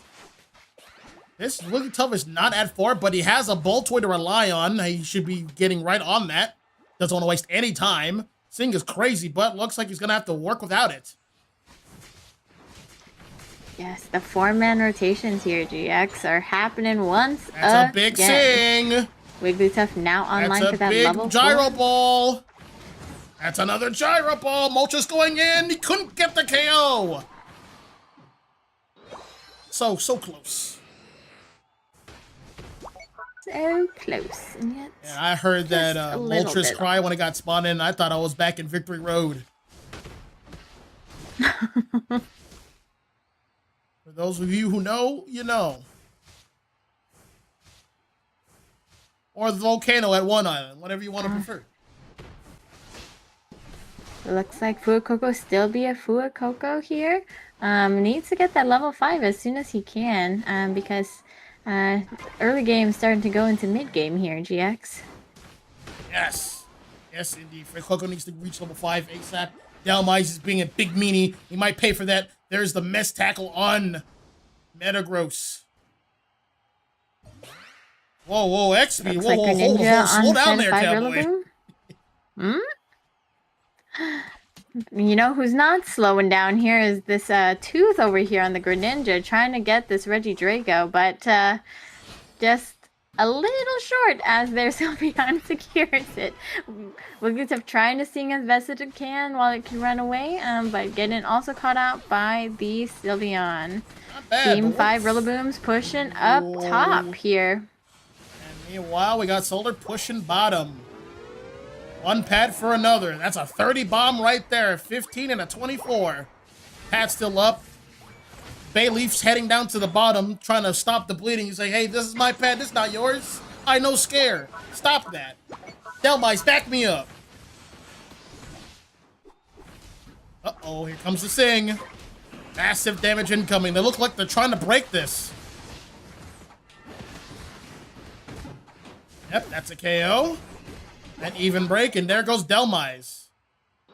This Wigglytuff is not at 4, but he has a Boltoy to rely on. He should be getting right on that. Doesn't want to waste any time. Sing is crazy, but looks like he's going to have to work without it. Yes, the 4-man rotations here, GX, are happening once again. That's a big Sing. Wigglytuff now online for that level 4. That's a big Gyro Ball. That's another Gyro Ball. Moltres going in. He couldn't get the KO. So close. So close. And yet I heard that Moltres cry when it got spawned in. I thought I was back in Victory Road. For those of you who know, you know. Or the volcano at one island, whatever you want to prefer. Looks like Fuecoco still be a Fuecoco here. Needs to get that level 5 as soon as he can, because early game is starting to go into mid game here, GX. Yes. Yes, indeed. Fuecoco needs to reach level 5 ASAP. Delmise is being a big meanie. He might pay for that. There's the mess tackle on Metagross. Whoa, XP. Whoa. Slow down there, cowboy. You know who's not slowing down here is this Tooth over here on the Greninja, trying to get this Regidrago, but just a little short as their Sylveon secures it. Wigglytuff trying to sing as best as it can while it can run away, but getting also caught out by the Sylveon. Team 5 Rillabooms pushing up top here. And meanwhile, we got Solder pushing bottom. One pad for another. That's a 30 bomb right there. 15 and a 24. Pad still up. Bayleaf's heading down to the bottom, trying to stop the bleeding. He's like, hey, this is my pad. This is not yours. I know scare. Stop that. Delmise, back me up. Uh-oh, here comes the Sing. Massive damage incoming. They look like they're trying to break this. Yep, that's a KO. An even break, and there goes Delmise.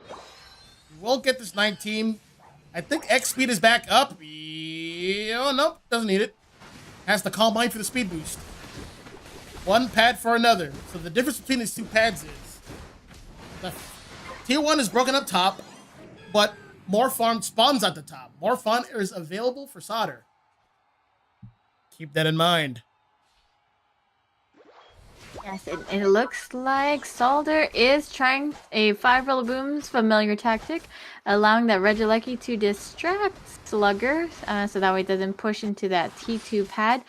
We will get this 19. I think X speed is back up. Oh, nope, doesn't need it. Has the Calm Mind for the speed boost. One pad for another. So the difference between these two pads is the tier 1 is broken up top, but more farm spawns at the top. More fun is available for solder. Keep that in mind. Yes, it looks like Solder is trying a 5 Booms familiar tactic, allowing that Regieleki to distract Slugger, so that way it doesn't push into that T2 pad,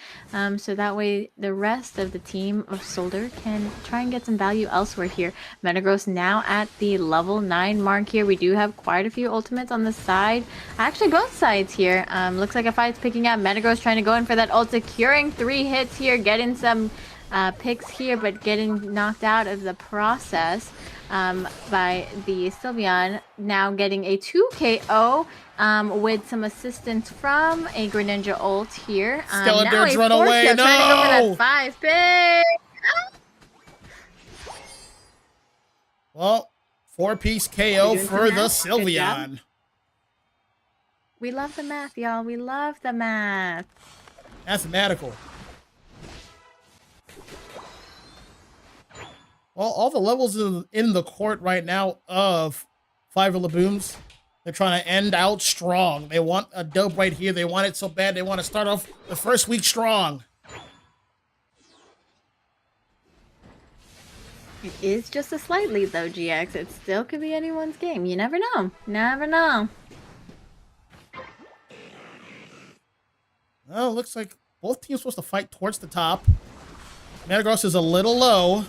so that way the rest of the team of Solder can try and get some value elsewhere here. Metagross now at the level 9 mark here. We do have quite a few ultimates on the side, actually both sides here. Looks like a fight's picking up. Metagross trying to go in for that ult, securing 3 hits here, getting some picks here, but getting knocked out of the process by the Sylveon. Now getting a 2 KO with some assistance from a Greninja ult here. Skeletons run away. Kill, no! trying to go for that 5 pick. Well, 4-piece KO for the Sylveon. We love the math, y'all. We love the math. Mathematical. Well, all the levels in the court right now of 5 Booms, they're trying to end out strong. They want a dub right here. They want it so bad. They want to start off the first week strong. It is just a slight lead, though, GX. It still could be anyone's game. You never know. Never know. Well, it looks like both teams supposed to fight towards the top. Metagross is a little low.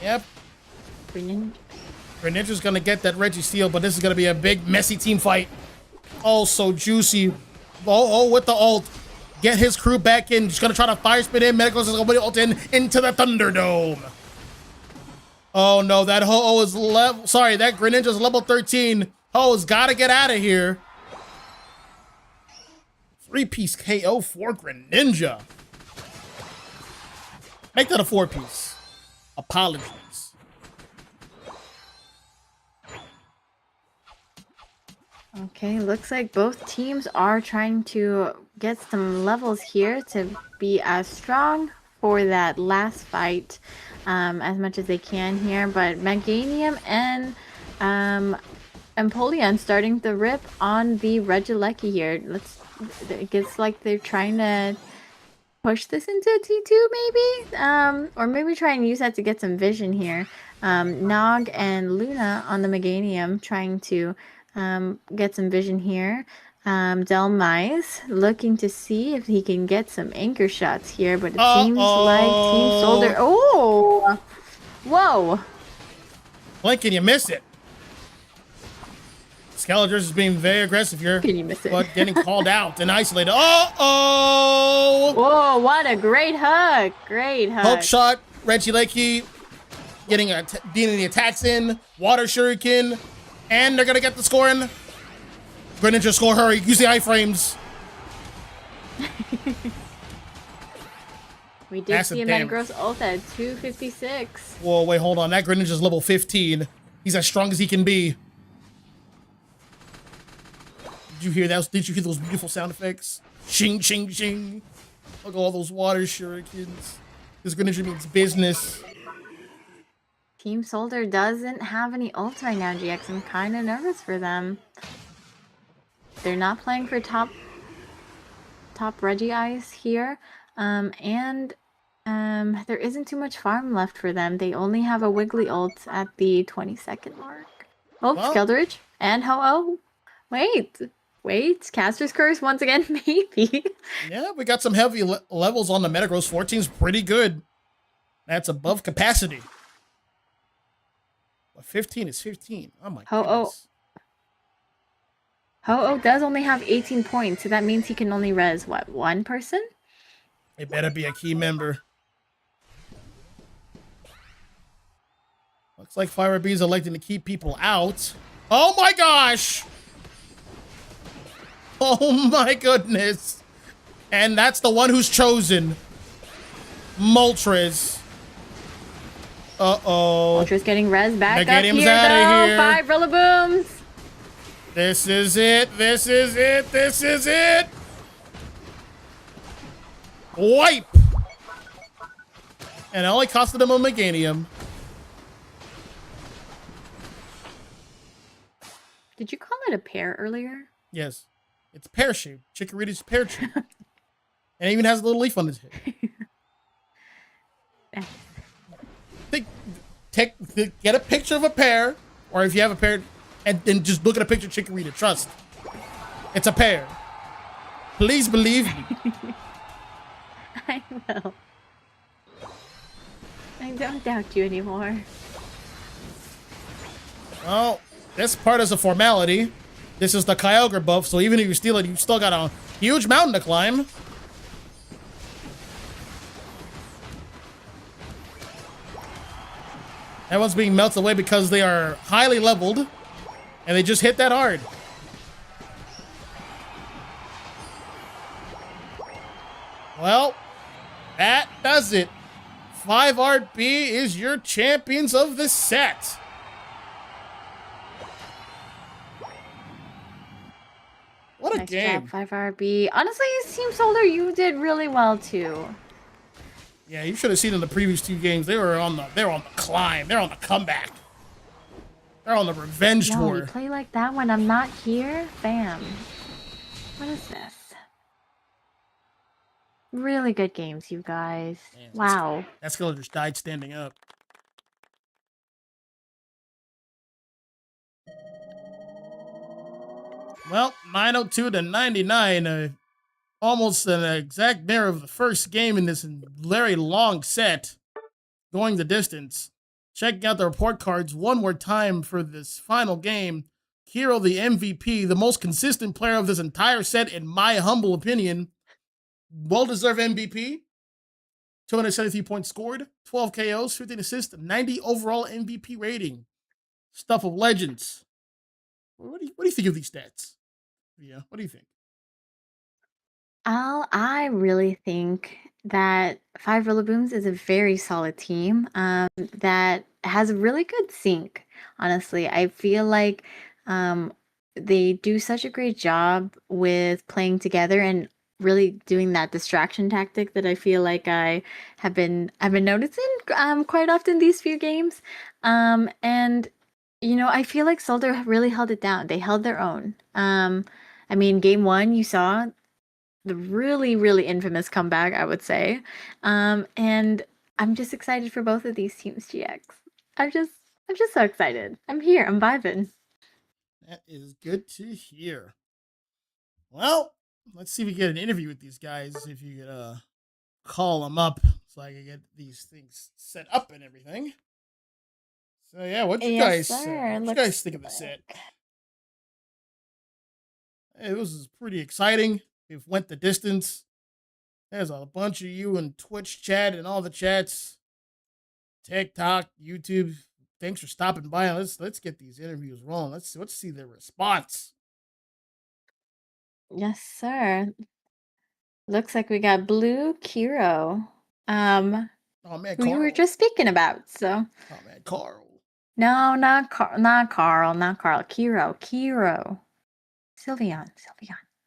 Yep. Greninja's gonna get that Registeel, but this is gonna be a big, messy team fight. Oh, so juicy. Oh, with the ult. Get his crew back in. He's gonna try to fire spin in. Metagross is gonna ult in into the Thunderdome. Oh no, that Ho-Oh is level. Sorry, that Greninja's level 13. Ho-Oh's gotta get out of here. 3-piece KO for Greninja. Make that a 4-piece. Apologies. Okay, looks like both teams are trying to get some levels here to be as strong for that last fight as much as they can here. But Meganium and Empoleon starting the rip on the Regieleki here. It gets like they're trying to push this into T2 maybe? Or maybe try and use that to get some vision here. Nog and Luna on the Meganium trying to get some vision here. Delmise looking to see if he can get some anchor shots here, but it seems like Team Solder. Oh! Whoa! Blink and you miss it. Skeletors is being very aggressive here. Can you miss it? But getting called out and isolated. Uh-oh! Whoa, what a great hook. Great hook. Hook shot, Regieleki getting the attacks in. Water Shuriken. And they're going to get the score in. Greninja score, hurry. Use the iframes. We did see a Metagross ult at 256. Whoa, wait, hold on. That Greninja's level 15. He's as strong as he can be. Did you hear that? Did you hear those beautiful sound effects? Shing, shing, shing. Look at all those water shurikens. This Greninja means business. Team Solder doesn't have any ults right now, GX. I'm kind of nervous for them. They're not playing for top Reggie Eyes here. And there isn't too much farm left for them. They only have a Wiggly ult at the 20-second mark. Oh, well, Skeldridge and Ho-Oh. Wait, Caster's Curse once again, maybe. Yeah, we got some heavy levels on the Metagross. 14's pretty good. That's above capacity. But 15 is 15. Oh my goodness. Ho-Oh does only have 18 points, so that means he can only res, what, one person? It better be a key member. Looks like Fire B's electing to keep people out. Oh my gosh! Oh my goodness. And that's the one who's chosen. Moltres. Uh-oh. Moltres getting res back Meganium's up here, outta though. here. 5 Rillabooms. This is it. This is it. This is it. Wipe. And it only costed him a Meganium. Did you call it a pair earlier? Yes. It's pear shaped. Chikorita's pear shaped. And it even has a little leaf on its head. Think, get a picture of a pear, or if you have a pear, and then just look at a picture of Chikorita. Trust. It's a pear. Please believe me. I will. I don't doubt you anymore. Well, this part is a formality. This is the Kyogre buff, so even if you steal it, you still got a huge mountain to climb. Everyone's being melted away because they are highly leveled, and they just hit that hard. Well, that does it. 5 Art B is your champions of the set. What a Nice game. job, 5RB. Honestly, Team Solar, you did really well too. Yeah, you should have seen in the previous 2 games. They're on the climb. They're on the comeback. They're on the revenge Yo, tour. you play like that when I'm not here? Bam. What is this? Really good games, you guys. Man, Wow. that skiller just died standing up. Well, 902 to 99. Almost an exact mirror of the first game in this very long set. Going the distance. Checking out the report cards one more time for this final game. Hero, the MVP, the most consistent player of this entire set, in my humble opinion. Well-deserved MVP. 273 points scored, 12 KOs, 15 assists, 90 overall MVP rating. Stuff of legends. What do you think of these stats? Yeah, what do you think? I really think that Five Booms is a very solid team that has a really good sync. Honestly, I feel like they do such a great job with playing together and really doing that distraction tactic that I feel like I've been noticing quite often these few games. And you know, I feel like Soldier really held it down. They held their own. I mean, game one, you saw the really, really infamous comeback, I would say. And I'm just excited for both of these teams, GX. I'm just so excited. I'm here. I'm vibing. That is good to hear. Well, let's see if we get an interview with these guys. If you could call them up so I can get these things set up and everything. So yeah, what you Yes, guys sir. what you guys think of the set? It was pretty exciting. It went the distance. There's a bunch of you in Twitch chat and all the chats, TikTok, YouTube. Thanks for stopping by. Let's get these interviews rolling. Let's see their response. Yes, sir. Looks like we got Blue Kiro. Oh man, Who you were Carl. just speaking about. So Oh man, Carl. no, not Carl, not Carl. Kiro. Sylveon.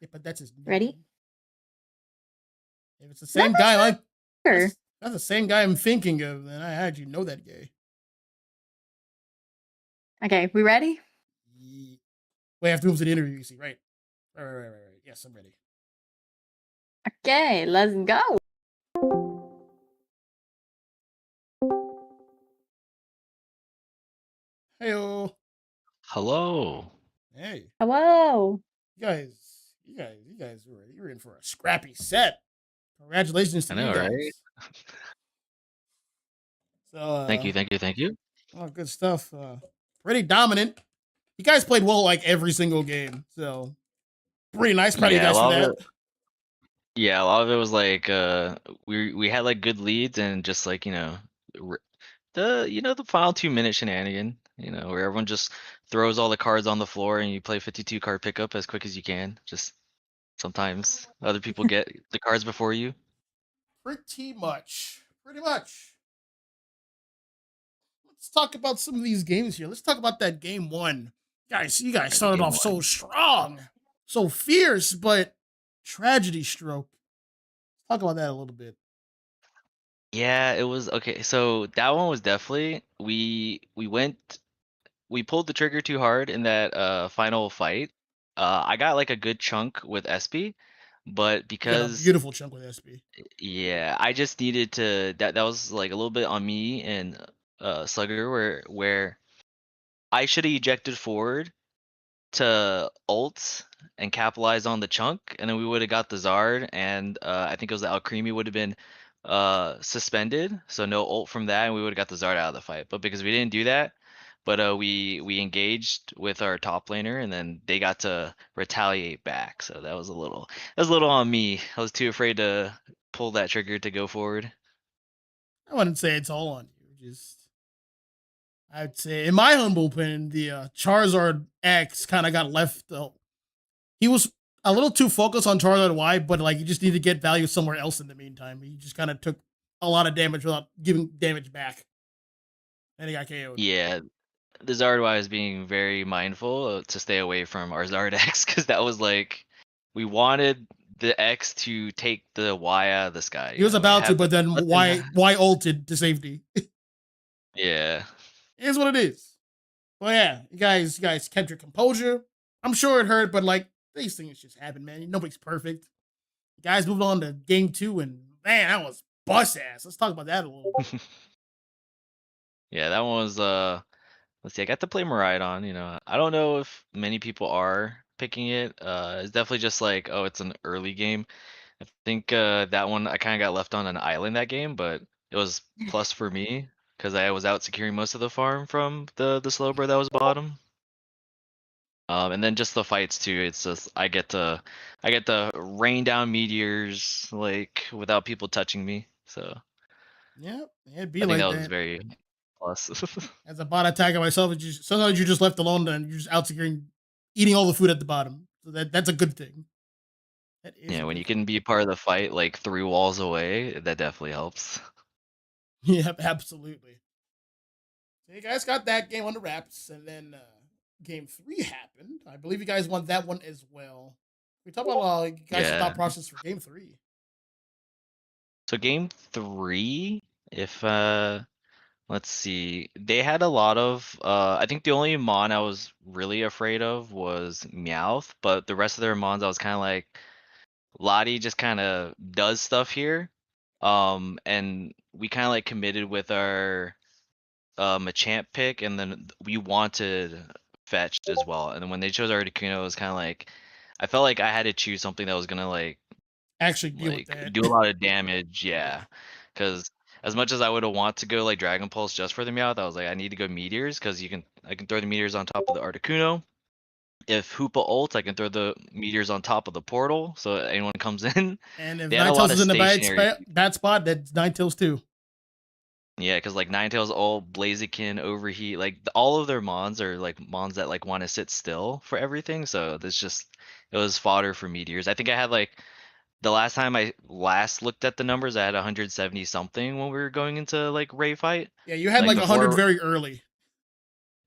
Yeah, but that's his name. Ready? If it's the Not same my guy, like sure. that's the same guy I'm thinking of, then I had you know that guy. Okay, we ready? Wait, I have to move to the interview. You see, right? Right. Yes, I'm ready. Okay, let's go. Heyo. Hello. Hey, Hello. you guys were in for a scrappy set. Congratulations to I you know, right? guys. So, Thank you. oh, good stuff. Pretty dominant. You guys played well like every single game, so pretty nice. Proud of you Yeah, a guys for lot of that. it. Yeah, a lot of it was like we had like good leads and just like r- the final 2 minute shenanigan. Where everyone just throws all the cards on the floor and you play 52 card pickup as quick as you can. Just sometimes other people get the cards before you. Pretty much. Pretty much. Let's talk about some of these games here. Let's talk about that game one. Guys, you guys Right, started game off so one. strong, so fierce, but tragedy stroke. Talk about that a little bit. Yeah, it was okay. So that one was definitely we pulled the trigger too hard in that final fight. I got like a good chunk with SP, but You got a because beautiful chunk with SP. yeah, I just needed to that was like a little bit on me and Slugger where I should have ejected forward to ult and capitalize on the chunk, and then we would have got the Zard, and I think it was the Alcremie would have been suspended, so no ult from that, and we would have got the Zard out of the fight. But because we didn't do that, but we engaged with our top laner, and then they got to retaliate back. So that was a little on me. I was too afraid to pull that trigger to go forward. I wouldn't say it's all on you. Just I'd say, in my humble opinion, the Charizard X kind of got left. He was a little too focused on Charizard Y, but like you just need to get value somewhere else in the meantime. He just kind of took a lot of damage without giving damage back, and he got KO'd. Yeah, the Zardwire is being very mindful to stay away from our Zardex because that was like we wanted the X to take the Y out of the sky. He was about to, but then Let them Y ulted to safety. yeah. It is what it is. Well, yeah, you guys kept your composure. I'm sure it hurt, but like these things just happen, man. Nobody's perfect. You guys moved on to game 2, and man, that was bus ass. Let's talk about that a little bit. Yeah, that one was let's see, I got to play Miraidon, I don't know if many people are picking it. It's definitely just like, oh, it's an early game. I think that one I kind of got left on an island that game, but it was plus for me because I was out securing most of the farm from the Slowbro that was bottom. And then just the fights too. It's just I get to rain down meteors like without people touching me. So Yeah, it'd be I think like that was that. very plus. As a bot attacker myself, sometimes you're just left alone and you're just out securing, eating all the food at the bottom. So that's a good thing. That is Yeah, a when good you thing. can be part of the fight like 3 walls away, that definitely helps. Yep, absolutely. So you guys got that game on the wraps, and then game 3 happened. I believe you guys won that one as well. We talk about you guys' Yeah. thought process for game 3. So game 3, if let's see, they had a lot of I think the only mon I was really afraid of was Meowth, but the rest of their mons I was kind of like Lottie just kind of does stuff here. And we kind of like committed with our Machamp pick, and then we wanted fetched as well. And then when they chose Articuno, it was kind of like I felt like I had to choose something that was gonna Actually, deal with like that. do a lot of damage, Yeah. yeah. Because as much as I would have want to go like Dragon Pulse just for the Meowth, I was like I need to go Meteors because I can throw the Meteors on top of the Articuno. If Hoopa ult, I can throw the Meteors on top of the portal, so anyone comes in. And if They had a lot Ninetales of is in a stationary. bad spot, that's Ninetales too. Yeah, because like Ninetales ult, Blaziken, Overheat, like all of their mons are like mons that like want to sit still for everything. So there's just it was fodder for Meteors. I think I had like the last time I last looked at the numbers, I had 170 something when we were going into like Ray fight. Yeah, you had Like like 100 before, very early.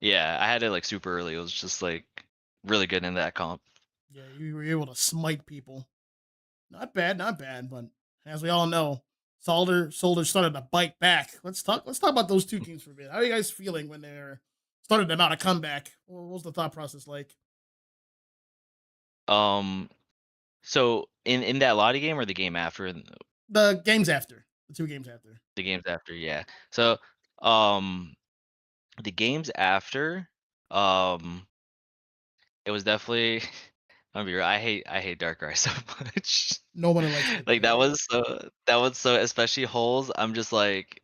yeah, I had it like super early. It was just like really good in that comp. Yeah, you were able to smite people. Not bad, not bad. But as we all know, Solder started to bite back. Let's talk about those two teams for a bit. How are you guys feeling when they're started them out a comeback? What was the thought process like? Um, so in that Lottie game or the game after, The games after. The 2 games after. the games after, yeah. So um the games after, um it was definitely I'm gonna be real, I hate Darkrai so much. Nobody likes Like Darkrai. that was so especially holes. I'm just like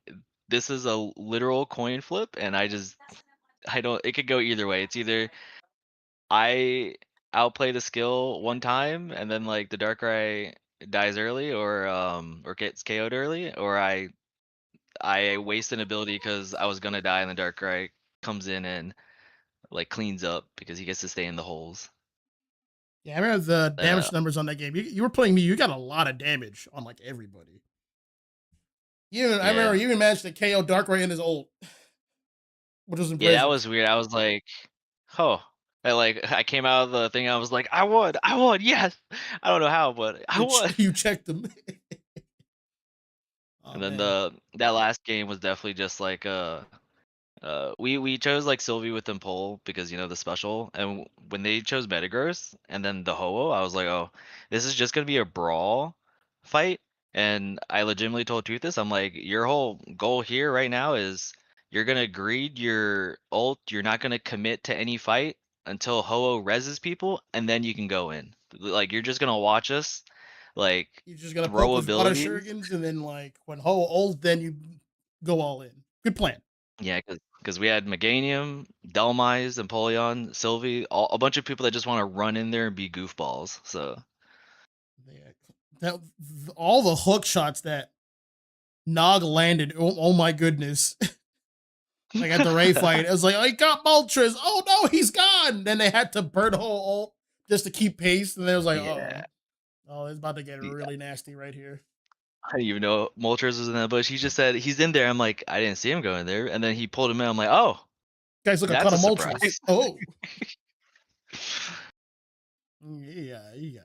this is a literal coin flip, and I don't it could go either way. It's either I outplay the skill one time and then like the Darkrai dies early or gets KO'd early, or I waste an ability because I was gonna die and the Darkrai comes in and like cleans up because he gets to stay in the holes. Yeah, I remember the Uh, damage numbers on that game. You were playing me. You got a lot of damage on like everybody. I remember yeah. you even managed to KO Darkrai in his ult, which was Yeah, that impressive. was weird. I was like, oh. I came out of the thing, I was like, I won, yes. I don't know how, but I won. You checked them. Oh And then man. that last game was definitely just like We chose like Sylvie with Impole because the special, and when they chose Metagross and then the Ho-Oh, I was like, oh, this is just gonna be a brawl fight. And I legitimately told Truthus, I'm like, your whole goal here right now is you're gonna greed your ult, you're not gonna commit to any fight until Ho-Oh reses people, and then you can go in. Like you're just gonna watch us like You're just gonna poke throw with auto abilities. shurikens, and then like when Ho old, then you go all in. Good plan. Yeah, because we had Meganium, Delmise, Empoleon, Sylvie, a bunch of people that just want to run in there and be goofballs. So Yeah. That all the hook shots that Nog landed. Oh my goodness! Like at the Ray fight, it was like, I got Moltres. Oh no, he's gone. Then they had to burn whole ult just to keep pace, and then it was like, yeah, oh, it's about to get yeah, really nasty right here. I didn't even know Moltres was in that bush. He just said he's in there. I'm like, I didn't see him go in there, and then he pulled him in. I'm like, oh, Guys, look, I that's caught a a Moltres. surprise. Oh, yeah, you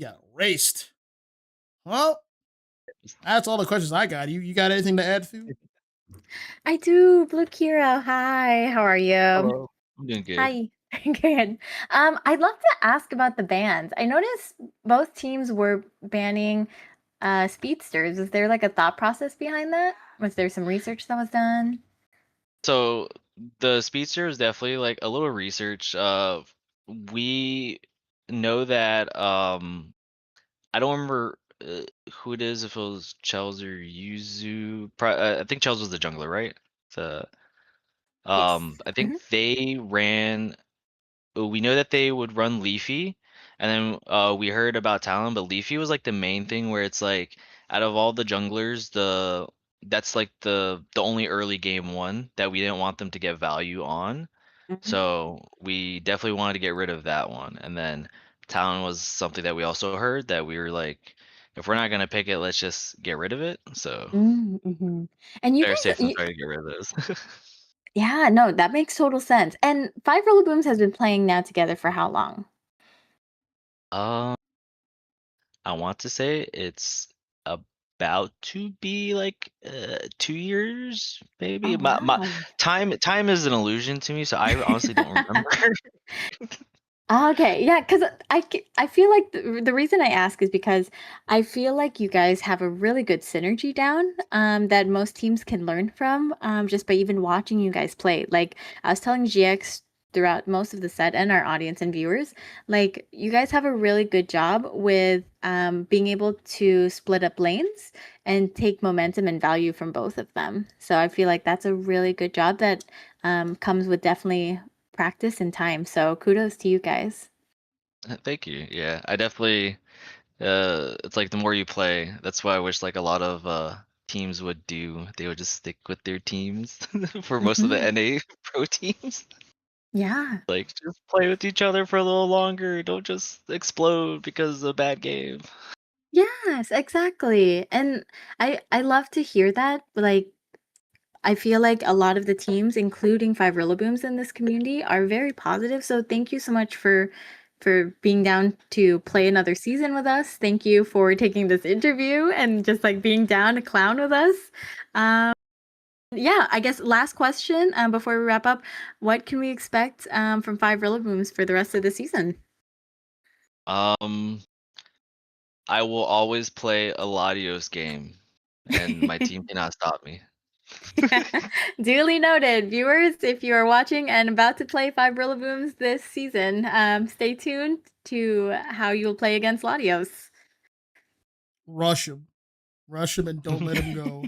got raced. Well, that's all the questions I got. You got anything to add, Fu? I do, Blue Kira. Hi, how are you? Hello, I'm doing good. Hi. Good. I'd love to ask about the bans. I noticed both teams were banning speedsters. Is there like a thought process behind that? Was there some research that was done? So the speedster is definitely like a little research. We know that I don't remember who it is, if it was Chels or Yuzu. I think Chels was the jungler, right? The Yes. I think they ran. We know that they would run Leafy, and then we heard about Talon, but Leafy was like the main thing where it's like out of all the junglers, that's like the only early game one that we didn't want them to get value on. Mhm. So we definitely wanted to get rid of that one. And then Talon was something that we also heard that we were like, if we're not gonna pick it, let's just get rid of it. So Mm-hmm. And you better guys, safe than sorry to get rid of those. yeah, no, that makes total sense. And Five Booms has been playing now together for how long? um, I want to say it's about to be like 2 years, maybe. Oh, My wow. time is an illusion to me, so I honestly don't remember. Okay, yeah, because I feel like the reason I ask is because I feel like you guys have a really good synergy down that most teams can learn from just by even watching you guys play. Like I was telling GX throughout most of the set and our audience and viewers, like you guys have a really good job with being able to split up lanes and take momentum and value from both of them. So I feel like that's a really good job that comes with definitely practice and time. So kudos to you guys. Thank you. Yeah, I definitely. It's like the more you play, that's why I wish like a lot of teams would do. They would just stick with their teams for most of the Mhm. NA pro teams. Yeah. Like just play with each other for a little longer. Don't just explode because of a bad game. Yes, exactly. And I love to hear that. Like I feel like a lot of the teams, including Five Booms in this community, are very positive. So thank you so much for being down to play another season with us. Thank you for taking this interview and just like being down to clown with us. Um, yeah, I guess last question before we wrap up. What can we expect from Five Booms for the rest of the season? Um, I will always play a Latios game, and my team cannot stop me. Duly noted. Viewers, if you are watching and about to play Five Booms this season, stay tuned to how you'll play against Latios. Rush him, and don't let him go.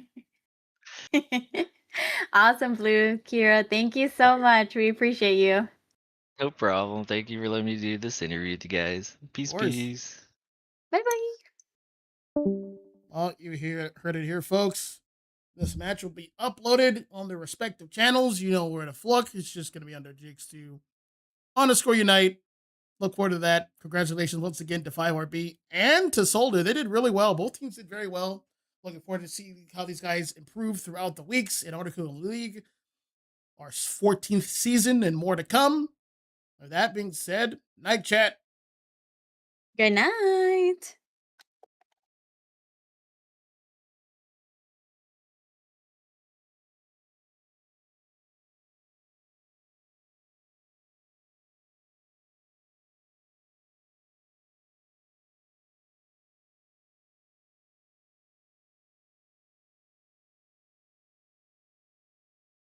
Awesome, Blue. Kira, thank you so much. We appreciate you. No problem. Thank you for letting me do this interview with you guys. Of Peace, course. peace. Bye bye. Oh, heard it here, folks. This match will be uploaded on their respective channels. You know where to look. It's just going to be under Jigs2 _ Unite. Look forward to that. Congratulations once again to 5RB and to Soldier. They did really well. Both teams did very well. Looking forward to see how these guys improve throughout the weeks in Articuno League, our 14th season, and more to come. With that being said, night chat. Good night.